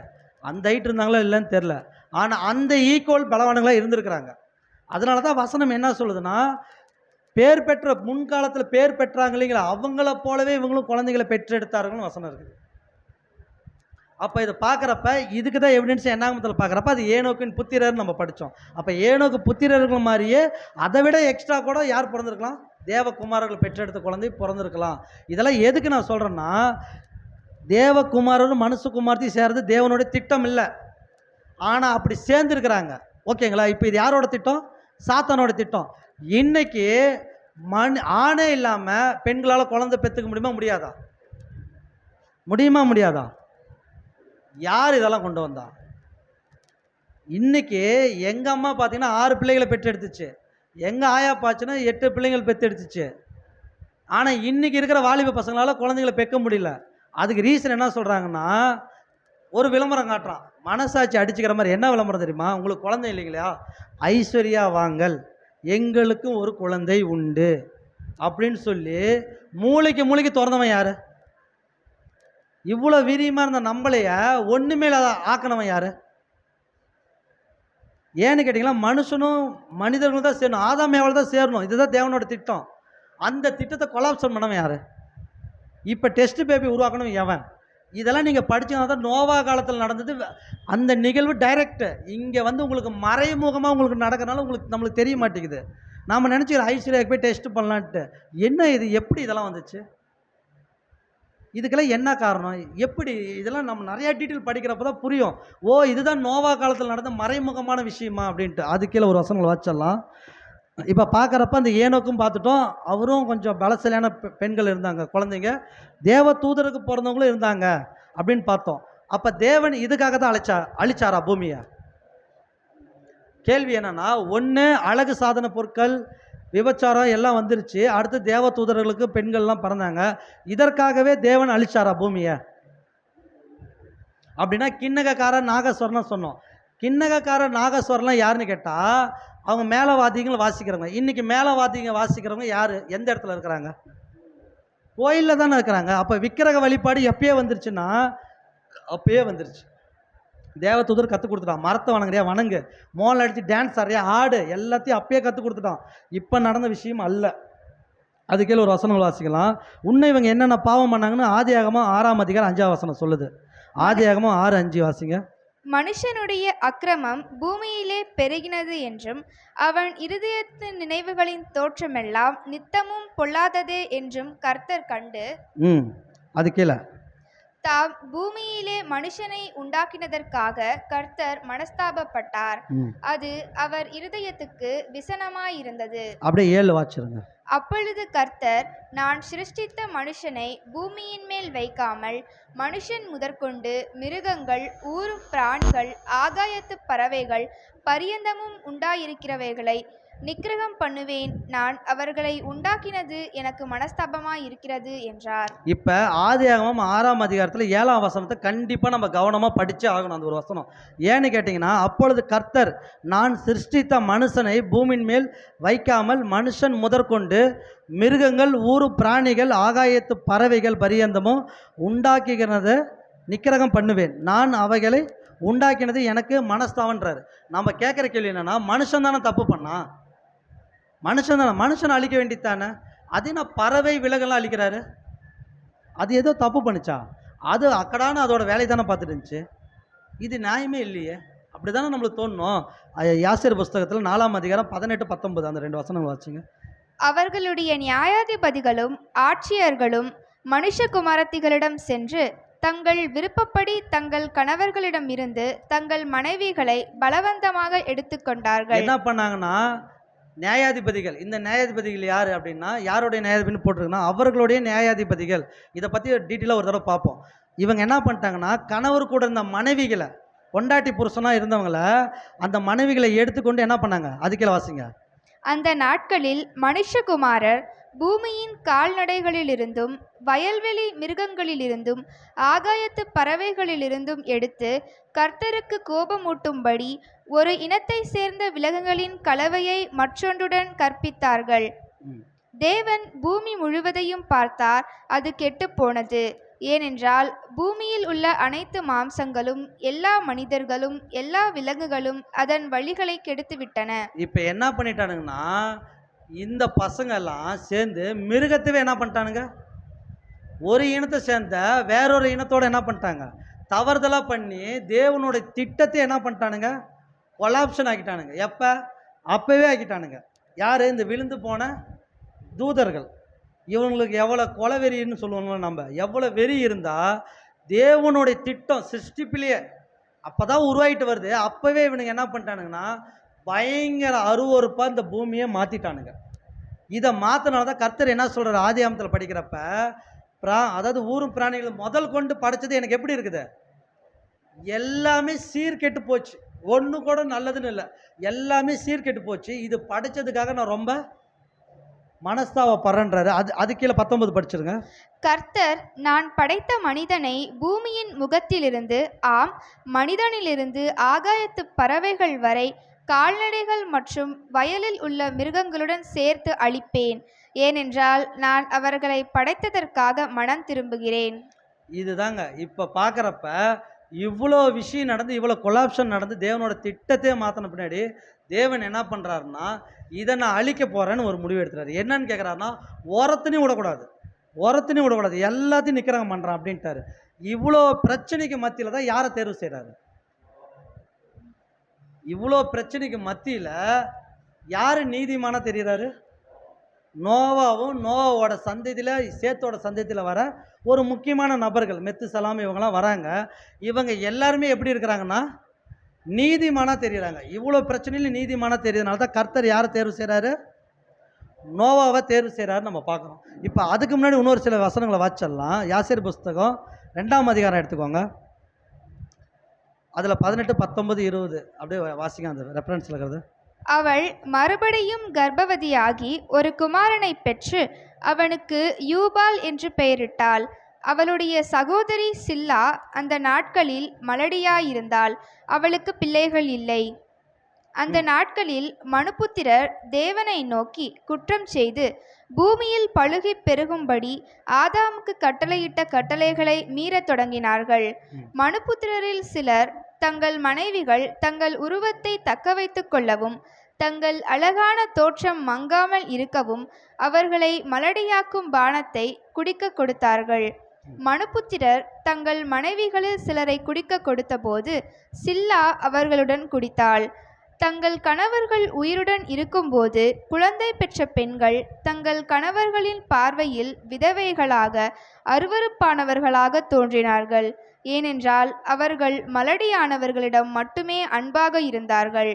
அந்த ஹைட் இருந்தாங்களோ இல்லைன்னு தெரில, ஆனால் அந்த ஈக்குவல் பலவான்களாக இருந்திருக்கிறாங்க. அதனால தான் வசனம் என்ன சொல்லுதுன்னா, பேர் பெற்ற முன்காலத்தில் பேர் பெற்றாங்க இல்லைங்களா, அவங்கள போலவே இவங்களும் குழந்தைகளை பெற்றெடுத்தார்கள்னு வசனம் இருக்குது. அப்போ இதை பார்க்குறப்ப இதுக்கு தான் எவிடன்ஸ் என்னாகமத்தில் பார்க்குறப்ப அது ஏனோக்கின் புத்திரர்னு நம்ம படித்தோம். அப்போ ஏனோக்கு புத்திரர்கள் மாதிரியே அதை விட எக்ஸ்ட்ரா கூட யார் பிறந்திருக்கலாம்? தேவகுமாரர்கள் பெற்றெடுத்த குழந்தை பிறந்திருக்கலாம். இதெல்லாம் எதுக்கு நான் சொல்கிறேன்னா, தேவகுமாரரும் மனுஷகுமாரத்தையும் சேர்றது தேவனுடைய திட்டம் இல்லை, ஆனால் அப்படி சேர்ந்துருக்கிறாங்க. ஓகேங்களா? இப்போ இது யாரோட திட்டம்? சாத்தானோட திட்டம். இன்னைக்கு ஆணே இல்லாமல் பெண்களால் குழந்தை பெற்றுக்க முடியுமா? முடியாதா? யார் இதெல்லாம் கொண்டு வந்தா? இன்னைக்கு எங்கள் அம்மா பார்த்தீங்கன்னா 6 பிள்ளைகளை பெற்றெடுத்துச்சு, எங்கள் ஆயா பாச்சுன்னா 8 பிள்ளைகள் பெற்றெடுத்துச்சு. ஆனால் இன்னைக்கு இருக்கிற வாலிப பசங்களால் குழந்தைகளை பெக்க முடியல. அதுக்கு ரீசன் என்ன சொல்கிறாங்கன்னா, ஒரு விளம்பரம் காட்டுறான், மனசாட்சி அடிச்சுக்கிற மாதிரி. என்ன விளம்பரம் தெரியுமா? உங்களுக்கு குழந்தை இல்லைங்களா, ஐஸ்வர்யா வாங்கல், எங்களுக்கும் ஒரு குழந்தை உண்டு அப்படின்னு சொல்லி மூளைக்கு திறந்தவன் யார்? இவ்வளோ வீரியமாக இருந்த நம்மளைய ஒன்றுமே ஆக்கினவன் யார்? ஏன்னு கேட்டிங்கன்னா, மனுஷனும் மனிதர்களும் தான் சேரணும், ஆதாம் ஏவாள் தான் சேரணும். இதுதான் தேவனோட திட்டம். அந்த திட்டத்தை கொலாப்ஷன் பண்ணவன் யார்? இப்போ டெஸ்ட் பேபி உருவாக்கணும் எவன்? இதெல்லாம் நீங்கள் படிச்சீங்கன்னா தான் நோவா காலத்தில் நடந்தது அந்த நிகழ்வு டைரக்ட் இங்கே வந்து உங்களுக்கு மறைமுகமாக உங்களுக்கு நடக்கிறனால நம்மளுக்கு தெரிய மாட்டேங்குது. நாம் நினச்சிக்கிறோம் ஐஸ்வர்யாவுக்கு போய் டெஸ்ட் பண்ணலான்ட்டு. என்ன இது, எப்படி இதெல்லாம் வந்துச்சு? இதுக்கெல்லாம் என்ன காரணம்? எப்படி இதெல்லாம் நம்ம நிறையா டீட்டெயில் படிக்கிறப்ப தான் புரியும். ஓ, இதுதான் நோவா காலத்தில் நடந்த மறைமுகமான விஷயமா அப்படின்ட்டு. அது கீழே ஒரு வசனங்கள் வச்சிடலாம். இப்போ பார்க்குறப்ப அந்த ஏனோக்கும் பார்த்துட்டோம், அவரும் கொஞ்சம் பலசலையான பெண்கள் இருந்தாங்க, குழந்தைங்க. தேவ தூதருக்கு பிறந்தவங்களும் இருந்தாங்க அப்படின்னு பார்த்தோம். அப்போ தேவன் இதுக்காக தான் அழிச்சாரா பூமியை? கேள்வி என்னன்னா, ஒன்று அழகு சாதன பொருட்கள், விபச்சாரம் எல்லாம் வந்துருச்சு. அடுத்து தேவ தூதர்களுக்கு பெண்கள்லாம் பிறந்தாங்க. இதற்காகவே தேவன் அழிச்சாரா பூமியை? அப்படின்னா கிண்ணகக்கார நாகஸ்வரம்லாம் சொன்னோம். கிண்ணகக்கார நாகஸ்வரம்லாம் யாருன்னு கேட்டால், அவங்க மேலவாதிகள் வாசிக்கிறவங்க. இன்றைக்கி மேலவாதிங்க வாசிக்கிறவங்க யார்? எந்த இடத்துல இருக்கிறாங்க? கோயிலில் தானே இருக்கிறாங்க. அப்போ விக்கிரக வழிபாடு எப்பயே வந்துருச்சுன்னா, அப்பயே வந்துருச்சு. தேவதூதர் கற்றுக் கொடுத்துட்டான், மரத்தை வணங்குறியா வணங்கு, மோளம் அடித்து டான்ஸ் ஆடுறியா ஆடு, எல்லாத்தையும் அப்பயே கற்றுக் கொடுத்துட்டான். இப்போ நடந்த விஷயம் அல்ல. அதுக்கே ஒரு வசனம் வாசிக்கலாம். உன்னை இவங்க என்னென்ன பாவம் பண்ணாங்கன்னு ஆதியாகமம் 6ஆம் அதிகாரம் 5ஆம் வசனம் சொல்லுது. ஆதியாகமம் 6:5 வாசிங்க. மனுஷனுடைய அக்கிரமம் பூமியிலே பெருகினது என்றும் அவன் இருதயத்தின் நினைவுகளின் தோற்றமெல்லாம் நித்தமும் பொல்லாததே என்றும் கர்த்தர் கண்டு, அது கீழே தாம் பூமியிலே மனுஷனை உண்டாக்கினதற்காக கர்த்தர் மனஸ்தாபப்பட்டார். அது அவர் இருதயத்துக்கு விசனமாயிருந்தது. அப்படியே 7 வாச்சிருங்க. அப்பொழுது கர்த்தர், நான் சிருஷ்டித்த மனுஷனை பூமியின் மேல் வைக்காமல் மனுஷன் முதற்கொண்டு மிருகங்கள், ஊரும் பிராணிகள், ஆகாயத்து பறவைகள் பரியந்தமும் உண்டாயிருக்கிறவைகளை நிக்கிரகம் பண்ணுவேன். நான் அவர்களை உண்டாக்கினது எனக்கு மனஸ்தாபமாயிருக்கிறது என்றார். இப்போ ஆதியாகமம் 6ஆம் அதிகாரத்தில் 7ஆம் வசனத்தை கண்டிப்பாக நம்ம கவனமாக படித்தே ஆகணும். அந்த ஒரு வசனம் ஏன்னு கேட்டிங்கன்னா, அப்பொழுது கர்த்தர், நான் சிருஷ்டித்த மனுஷனை பூமியின் மேல் வைக்காமல் மனுஷன் முதற்கொண்டு மிருகங்கள், ஊரு பிராணிகள், ஆகாயத்து பறவைகள் பரியந்தமும் உண்டாக்குகிறத நிக்கிரகம் பண்ணுவேன். நான் அவைகளை உண்டாக்கினது எனக்கு மனஸ்தாபன்றார். நம்ம கேட்குற கேள்வி என்னன்னா, மனுஷன் தானே தப்பு பண்ணான்? மனுஷன் தானே, மனுஷனை அழிக்க வேண்டித்தானே? அது என்ன பறவை விலகெல்லாம் அழிக்கிறாரு? அது ஏதோ தப்பு பண்ணிச்சா? அது அக்கடான அதோட வேலை தானே பார்த்துட்டு இருந்துச்சு. இது நியாயமே இல்லையே. அப்படி தானே நம்மளுக்கு தோணும். யாசேர் புஸ்தகத்தில் 4ஆம் அதிகாரம் 18, 19 அந்த 2 வசனங்கள் வாசிங்க. அவர்களுடைய நியாயாதிபதிகளும் ஆட்சியர்களும் மனுஷகுமாரத்திகளிடம் சென்று தங்கள் விருப்பப்படி தங்கள் கணவர்களிடமிருந்து தங்கள் மனைவிகளை பலவந்தமாக எடுத்துக்கொண்டார்கள். என்ன பண்ணாங்கன்னா, நியாயாதிபதிகள், இந்த நியாயாதிபதிகள் யார் அப்படின்னா, யாருடைய நியாயாதிபதினு போட்டிருக்குன்னா அவர்களுடைய நியாயாதிபதிகள். இதை பற்றி டீட்டெயிலாக ஒரு தடவை பார்ப்போம். இவங்க என்ன பண்ணிட்டாங்கன்னா, கணவர் கூட இருந்த மனைவிகளை, பொண்டாட்டி புருஷனாக இருந்தவங்கள, அந்த மனைவிகளை எடுத்துக்கொண்டு என்ன பண்ணாங்க? அதுக்கே வாசிங்க. அந்த நாட்களில் மனுஷகுமாரர் பூமியின் கால்நடைகளிலிருந்தும் வயல்வெளி மிருகங்களிலிருந்தும் ஆகாயத்து பறவைகளிலிருந்தும் எடுத்து கர்த்தருக்கு கோபமூட்டும்படி ஒரு இனத்தை சேர்ந்த விலங்குகளின் கலவையை மற்றொன்றுடன் கற்பித்தார்கள். தேவன் பூமி முழுவதையும் பார்த்தார், அது கெட்டுப்போனது. ஏனென்றால் பூமியில் உள்ள அனைத்து மாம்சங்களும், எல்லா மனிதர்களும், எல்லா விலங்குகளும் அதன் வழிகளை கெடுத்துவிட்டன. இப்போ என்ன பண்ணிட்டானுங்கன்னா, இந்த பசங்கெல்லாம் சேர்ந்து மிருகத்தவே என்ன பண்ணிட்டானுங்க? ஒரு இனத்தை சேர்ந்த வேறொரு இனத்தோடு என்ன பண்ணிட்டாங்க? தவறுதலாக பண்ணி தேவனுடைய திட்டத்தை என்ன பண்ணிட்டானுங்க? கொலாப்ஷன் ஆக்கிட்டானுங்க. எப்போ? அப்போவே ஆக்கிட்டானுங்க. யார்? இந்த விழுந்து போன தூதர்கள். இவங்களுக்கு எவ்வளோ கொலை வெறின்னு சொல்லுவாங்களோ, நம்ம எவ்வளோ வெறி இருந்தால் தேவனுடைய திட்டம் சிருஷ்டிப்பிலேயே அப்போ தான் உருவாகிட்டு வருது. அப்போவே இவனுங்க என்ன பண்ணிட்டானுங்கன்னா, பயங்கர அருவறுப்பாக இந்த பூமியை மாற்றிட்டானுங்க. இதை மாற்றினால தான் கர்த்தர் என்ன சொல்கிறார் ஆதியாகமத்தில் படிக்கிறப்ப, அதாவது ஊரும் பிராணிகள் முதல் கொண்டு படைச்சது எனக்கு எப்படி இருக்குது? எல்லாமே சீர்கெட்டு போச்சு. ஒன்று கூட நல்லதுன்னு இல்லை, எல்லாமே சீர்கெட்டு போச்சு. இது படைச்சதுக்காக நான் ரொம்ப மனஸ்தாபப்படுறேன்றாரு. அது கீழே 19 படிச்சிருங்க. கர்த்தர், நான் படைத்த மனிதனை பூமியின் முகத்திலிருந்து, ஆம் மனிதனிலிருந்து ஆகாயத்து பறவைகள் வரை கால்நடைகள் மற்றும் வயலில் உள்ள மிருகங்களுடன் சேர்த்து அழிப்பேன். ஏனென்றால் நான் அவர்களை படைத்ததற்காக மனம் திரும்புகிறேன். இதுதாங்க இப்போ பார்க்குறப்ப இவ்வளோ விஷயம் நடந்து, இவ்வளோ கொலாப்ஷன் நடந்து தேவனோட திட்டத்தையே மாற்றின பின்னாடி தேவன் என்ன பண்ணுறாருன்னா, இதை நான் அழிக்க போகிறேன்னு ஒரு முடிவு எடுத்துறாரு. என்னன்னு கேட்குறாருன்னா, ஓரத்துனையும் விடக்கூடாது, எல்லாத்தையும் நிற்கிறாங்க பண்ணுறான் அப்படின்ட்டாரு. இவ்வளோ பிரச்சனைக்கு மத்தியில் தான் யாரை தேர்வு செய்கிறாரு? இவ்வளோ பிரச்சனைக்கு மத்தியில் யார் நீதிமானா தெரிகிறாரு? நோவாவும் நோவாவோட சந்ததியில், சேத்தோட சந்ததியில் வர ஒரு முக்கியமான நபர்கள், மெத்துசலாம், இவங்கெல்லாம் வராங்க. இவங்க எல்லாருமே எப்படி இருக்கிறாங்கன்னா, நீதிமானாக தெரிகிறாங்க. இவ்வளோ பிரச்சனையில் நீதிமானாக தெரியுறதுனால தான் கர்த்தர் யாரை தேர்வு செய்கிறாரு? நோவாவை தேர்வு செய்கிறாரு நம்ம பார்க்குறோம். இப்போ அதுக்கு முன்னாடி இன்னொரு சில வசனங்களை வாசிச்சிடலாம். யாசேர் புஸ்தகம் 2ஆம் அதிகாரம் எடுத்துக்கோங்க. அதில் 18, 19, 20 அப்படியே வாசிங்க, அந்த ரெஃபரன்ஸில் இருக்கிறது. அவள் மறுபடியும் கர்ப்பவதியாகி ஒரு குமாரனை பெற்று அவனுக்கு யூபால் என்று பெயரிட்டாள். அவளுடைய சகோதரி சில்லா அந்த நாட்களில் மலடியாயிருந்தாள், அவளுக்கு பிள்ளைகள் இல்லை. அந்த நாட்களில் மனுபுத்திரர் தேவனை நோக்கி குற்றம் செய்து பூமியில் பழுகி பெருகும்படி ஆதாமுக்கு கட்டளையிட்ட கட்டளைகளை மீறத் தொடங்கினார்கள். மனுபுத்திரரில் சிலர் தங்கள் மனைவிகள் தங்கள் உருவத்தை தக்க வைத்துக் கொள்ளவும் தங்கள் அழகான தோற்றம் மங்காமல் இருக்கவும் அவர்களை மலடியாக்கும் பானத்தை குடிக்க கொடுத்தார்கள். மனுபுத்திரர் தங்கள் மனைவிகளில் சிலரை குடிக்க கொடுத்தபோது சில்லா அவர்களுடன் குடித்தாள். தங்கள் கணவர்கள் உயிருடன் இருக்கும்போது குழந்தை பெற்ற பெண்கள் தங்கள் கணவர்களின் பார்வையில் விதவைகளாக அருவருப்பானவர்களாக தோன்றினார்கள். ஏனென்றால் அவர்கள் மலடியானவர்களிடம் மட்டுமே அன்பாக இருந்தார்கள்.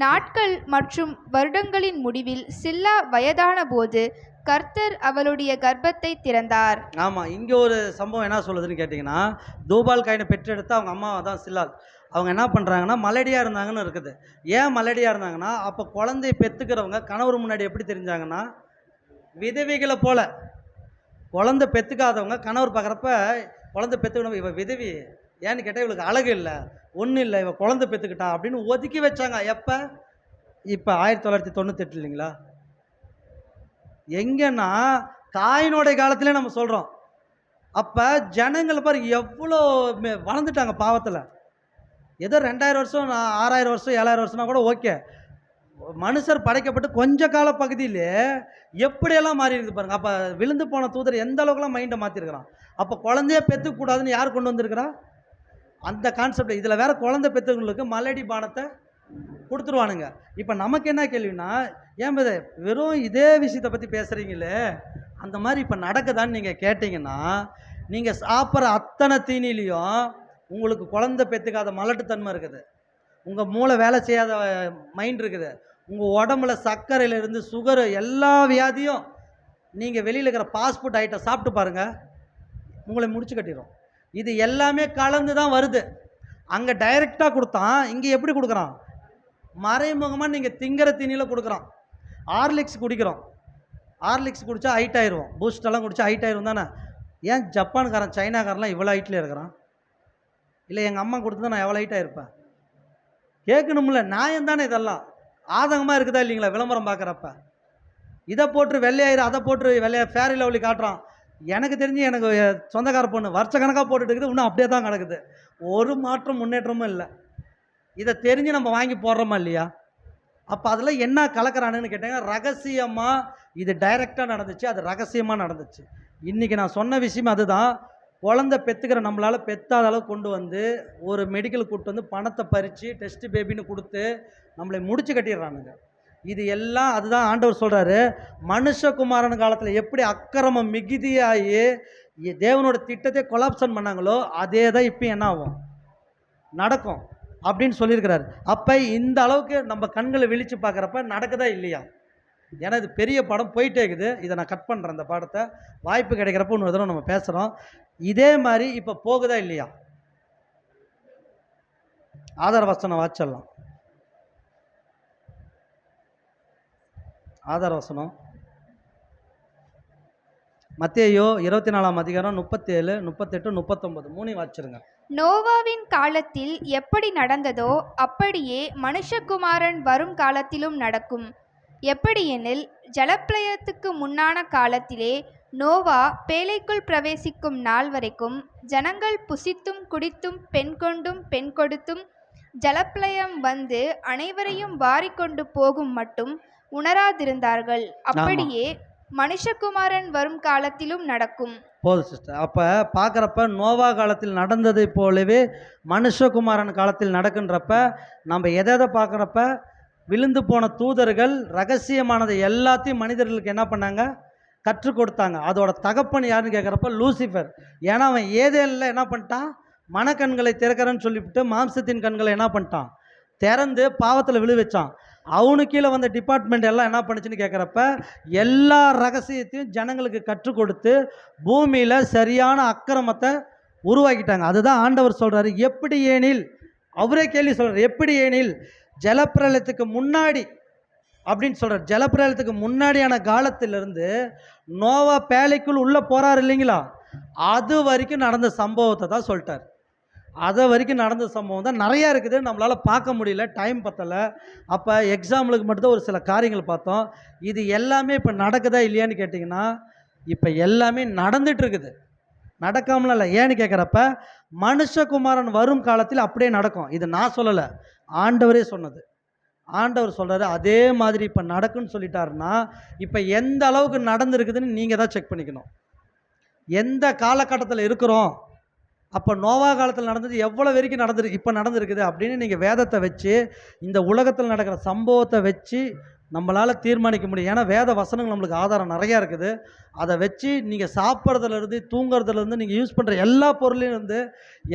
நாட்கள் மற்றும் வருடங்களின் முடிவில் சில்லா வயதான போது கர்த்தர் அவளுடைய கர்ப்பத்தை திறந்தார். ஆமாம், இங்கே ஒரு சம்பவம் என்ன சொல்லுதுன்னு கேட்டிங்கன்னா, தூபால் காயினை பெற்றெடுத்து அவங்க அம்மா தான் சில்லால். அவங்க என்ன பண்ணுறாங்கன்னா மலடியாக இருந்தாங்கன்னு இருக்குது. ஏன் மலடியாக இருந்தாங்கன்னா, அப்போ குழந்தைய பெற்றுக்கிறவங்க கணவர் முன்னாடி எப்படி தெரிஞ்சாங்கன்னா விதவைகளை போல். குழந்தை பெற்றுக்காதவங்க கணவர் பார்க்குறப்ப குழந்தை பெற்றுக்கணும், இவள் விதவி, ஏன்னு கேட்டால் இவளுக்கு அழகு இல்லை, ஒன்றும் இல்லை, இவள் குழந்தை பெற்றுக்கிட்டா அப்படின்னு ஒதுக்கி வச்சாங்க. எப்போ? இப்போ 1998 இல்லைங்களா? எங்கன்னா காயினுடைய காலத்திலே நம்ம சொல்கிறோம். அப்போ ஜனங்கள் பாரு எவ்வளோ வளர்ந்துட்டாங்க பாவத்தில். ஏதோ 2000 வருஷம் 6000 வருஷம் 7000 வருஷம்னா கூட ஓகே. மனுஷர் படைக்கப்பட்டு கொஞ்ச கால பகுதியிலே எப்படியெல்லாம் மாறி இருக்குது பாருங்க. அப்போ விழுந்து போன தூதர் எந்த அளவுக்குலாம் மைண்டை மாற்றிருக்கிறான். அப்போ குழந்தைய பெற்றுக்கூடாதுன்னு யார் கொண்டு வந்திருக்கிறா? அந்த கான்செப்ட். இதில் வேற குழந்தை பெற்றவங்களுக்கு மலடி பானத்தை கொடுத்துருவானுங்க. இப்போ நமக்கு என்ன கேள்வினா, ஏன் வெறும் இதே விஷயத்தை பற்றி பேசுகிறீங்களே, அந்த மாதிரி இப்போ நடக்குதான்னு நீங்கள் கேட்டிங்கன்னா, நீங்கள் சாப்பிட்ற அத்தனை தீனிலையும் உங்களுக்கு குழந்தை பெற்றுக்காத மலட்டுத்தன்மை இருக்குது, உங்கள் மூளை வேலை செய்யாத மைண்ட் இருக்குது, உங்கள் உடம்புல சர்க்கரையிலேருந்து சுகரு எல்லா வியாதியும் நீங்கள் வெளியில் இருக்கிற ஃபாஸ்ட் ஐட்டம் சாப்பிட்டு பாருங்கள், உங்களை முடிச்சு கட்டிடும். இது எல்லாமே கலந்து தான் வருது. அங்கே டைரெக்டாக கொடுத்தான், இங்கே எப்படி கொடுக்குறான்? மறைமுகமாக நீங்கள் திங்கிற தீனியில் கொடுக்குறான். ஹார்லிக்ஸ் குடிக்கிறோம், ஹார்லிக்ஸ் குடித்தா ஹைட் ஆயிடுவோம், பூஸ்டெல்லாம் குடித்தா ஹைட் ஆயிரும் தானே. ஏன் ஜப்பான்காரன் சைனாக்காரன்லாம் இவ்வளோ ஹைட்டில் இருக்கிறான்? இல்லை எங்கள் அம்மா கொடுத்து தான் நான் எவ்வளோ ஹைட்டாக இருப்பேன்? கேட்கணும்ல, நியாயம் தானே இதெல்லாம். ஆதங்கமாக இருக்குதா இல்லைங்களா? விளம்பரம் பார்க்குறப்ப இதை போட்டு வெள்ளையாயிரும், அதை போட்டு வெள்ளையா ஃபேரி லவ்லி காட்டுறான். எனக்கு தெரிஞ்சு எனக்கு சொந்தக்கார பொண்ணு வருஷக்கணக்காக போட்டுட்டு இருக்குது, இன்னும் அப்படியே தான் கிடக்குது, ஒரு மாற்றம் முன்னேற்றமும் இல்லை. இதை தெரிஞ்சு நம்ம வாங்கி போடுறோமா இல்லையா? அப்போ அதில் என்ன கலக்கிறானுன்னு கேட்டாங்க. ரகசியமாக இது டைரெக்டாக நடந்துச்சு, அது ரகசியமாக நடந்துச்சு. இன்றைக்கி நான் சொன்ன விஷயம் அதுதான். குழந்தை பெற்றுக்கிற நம்மளால் பெற்றாத அளவு கொண்டு வந்து ஒரு மெடிக்கல் கூப்பிட்டு வந்து பணத்தை பறித்து டெஸ்ட் பேபின்னு கொடுத்து நம்மளை முடிச்சு கட்டிடுறானுங்க. இது எல்லாம் அதுதான் ஆண்டவர் சொல்கிறாரு, மனுஷகுமாரன் காலத்தில் எப்படி அக்கிரமம் மிகுதியாகி தேவனோட திட்டத்தை கொலாப்ஷன் பண்ணாங்களோ அதே தான் இப்போ என்ன ஆகும், நடக்கும் அப்படின்னு சொல்லியிருக்கிறாரு. அப்போ இந்த அளவுக்கு நம்ம கண்களை விழித்து பார்க்குறப்ப நடக்குதா இல்லையா? ஏன்னா இது பெரிய படம் போயிட்டே இருக்குது. இதை நான் கட் பண்ணுறேன். இந்த பாடத்தை வாய்ப்பு கிடைக்கிறப்ப இன்னொரு தடவை நம்ம பேசுகிறோம். இதே மாதிரி இப்போ போகுதா இல்லையா? ஆதார வசனம் வாச்சிடலாம். ஆதார வசனம் மத்தேயு 24 அதிகாரம் 37, 38, 39 மூணு வாச்சிருங்க. நோவாவின் காலத்தில் எப்படி நடந்ததோ அப்படியே மனுஷகுமாரன் வரும் காலத்திலும் நடக்கும். எப்படியெனில் ஜலப்பிரளயத்துக்கு முன்னான காலத்திலே நோவா பேழைக்குள் பிரவேசிக்கும் நாள் வரைக்கும் ஜனங்கள் புசித்தும் குடித்தும் பெண் கொண்டும் பெண் கொடுத்தும் ஜலப்பிரளயம் வந்து அனைவரையும் வாரிக்கொண்டு போகும் மட்டும் உணராதிருந்தார்கள். அப்படியே மனுஷகுமாரன் வரும் காலத்திலும் நடக்கும். போதும் சிஸ்டர். அப்போ பார்க்குறப்ப நோவா காலத்தில் நடந்ததை போலவே மனுஷகுமாரன் காலத்தில் நடக்குன்றப்ப நம்ம எதை பார்க்குறப்ப விழுந்து போன தூதர்கள் ரகசியமானதை எல்லாத்தையும் மனிதர்களுக்கு என்ன பண்ணாங்க, கற்றுக் கொடுத்தாங்க. அதோட தகப்பன் யாருன்னு கேட்குறப்ப லூசிஃபர். ஏன்னா அவன் ஏதேனில் என்ன பண்ணிட்டான், மனக்கண்களை திறக்கிறேன்னு சொல்லிவிட்டு மாம்சத்தின் கண்களை என்ன பண்ணிட்டான், திறந்து பாவத்தில் விழு வச்சான். அவனுக்கு கீழே வந்த டிபார்ட்மெண்ட் எல்லாம் என்ன பண்ணுச்சுன்னு கேட்குறப்ப எல்லா ரகசியத்தையும் ஜனங்களுக்கு கற்றுக் கொடுத்து பூமியில் சரியான அக்கிரமத்தை உருவாக்கிட்டாங்க. அதுதான் ஆண்டவர் சொல்கிறாரு, எப்படி ஏனில், அவரே கேள்வி சொல்கிறார், எப்படி ஏனில் ஜலப்பிரளயத்துக்கு முன்னாடி அப்படின்னு சொல்கிறார். ஜலப்பிரளயத்துக்கு முன்னாடியான காலத்திலிருந்து நோவா பேழைக்குள் உள்ளே போகிறார் இல்லைங்களா, அது வரைக்கும் நடந்த சம்பவத்தை தான் சொல்லிட்டார். அது வரைக்கும் நடந்த சம்பவம் தான் நிறையா இருக்குது, நம்மளால் பார்க்க முடியல, டைம் பத்தலை. அப்போ எக்ஸாம்பிளுக்கு மட்டும்தான் ஒரு சில காரியங்கள் பார்த்தோம். இது எல்லாமே இப்போ நடக்குதா இல்லையான்னு கேட்டிங்கன்னா இப்போ எல்லாமே நடந்துட்டு இருக்குது, நடக்காமலாம் இல்லை. ஏன்னு கேட்குறப்ப மனுஷகுமாரன் வரும் காலத்தில் அப்படியே நடக்கும். இது நான் சொல்லலை, ஆண்டவரே சொன்னது. ஆண்டவர் சொல்கிறாரு அதே மாதிரி இப்போ நடக்குன்னு சொல்லிட்டாருன்னா இப்போ எந்த அளவுக்கு நடந்துருக்குதுன்னு நீங்கள் தான் செக் பண்ணிக்கணும். எந்த காலகட்டத்தில் இருக்கிறோம், அப்போ நோவா காலத்தில் நடந்தது எவ்வளோ வரைக்கும் நடந்துருக்கு, இப்போ நடந்திருக்குது அப்படின்னு நீங்கள் வேதத்தை வச்சு இந்த உலகத்தில் நடக்கிற சம்பவத்தை வச்சு நம்மளால் தீர்மானிக்க முடியும். ஏன்னா வேத வசனங்கள் நம்மளுக்கு ஆதாரம் நிறையா இருக்குது. அதை வச்சு நீங்கள் சாப்பிட்றதுலேருந்து தூங்குறதுலேருந்து நீங்கள் யூஸ் பண்ணுற எல்லா பொருளையும் வந்து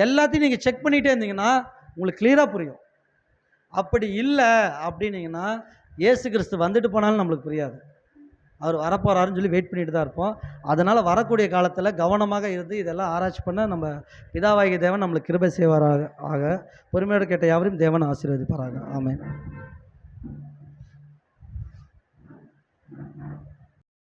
எல்லாத்தையும் நீங்கள் செக் பண்ணிகிட்டே இருந்தீங்கன்னா உங்களுக்கு கிளியராக புரியும். அப்படி இல்லை அப்படின்னீங்கன்னா இயேசு கிறிஸ்து வந்துட்டு போனாலும் நம்மளுக்கு புரியாது. அவர் வரப்போகிறாருன்னு சொல்லி வெயிட் பண்ணிட்டு தான் இருப்போம். அதனால் வரக்கூடிய காலத்தில் கவனமாக இருந்து இதெல்லாம் ஆராய்ச்சி பண்ண நம்ம பிதாவாகிய தேவன் நம்மளுக்கு கிருபை செய்வாராக. பொறுமையோடு கேட்ட யாவரையும் தேவன் ஆசீர்வதிப்பாராக. ஆமென்.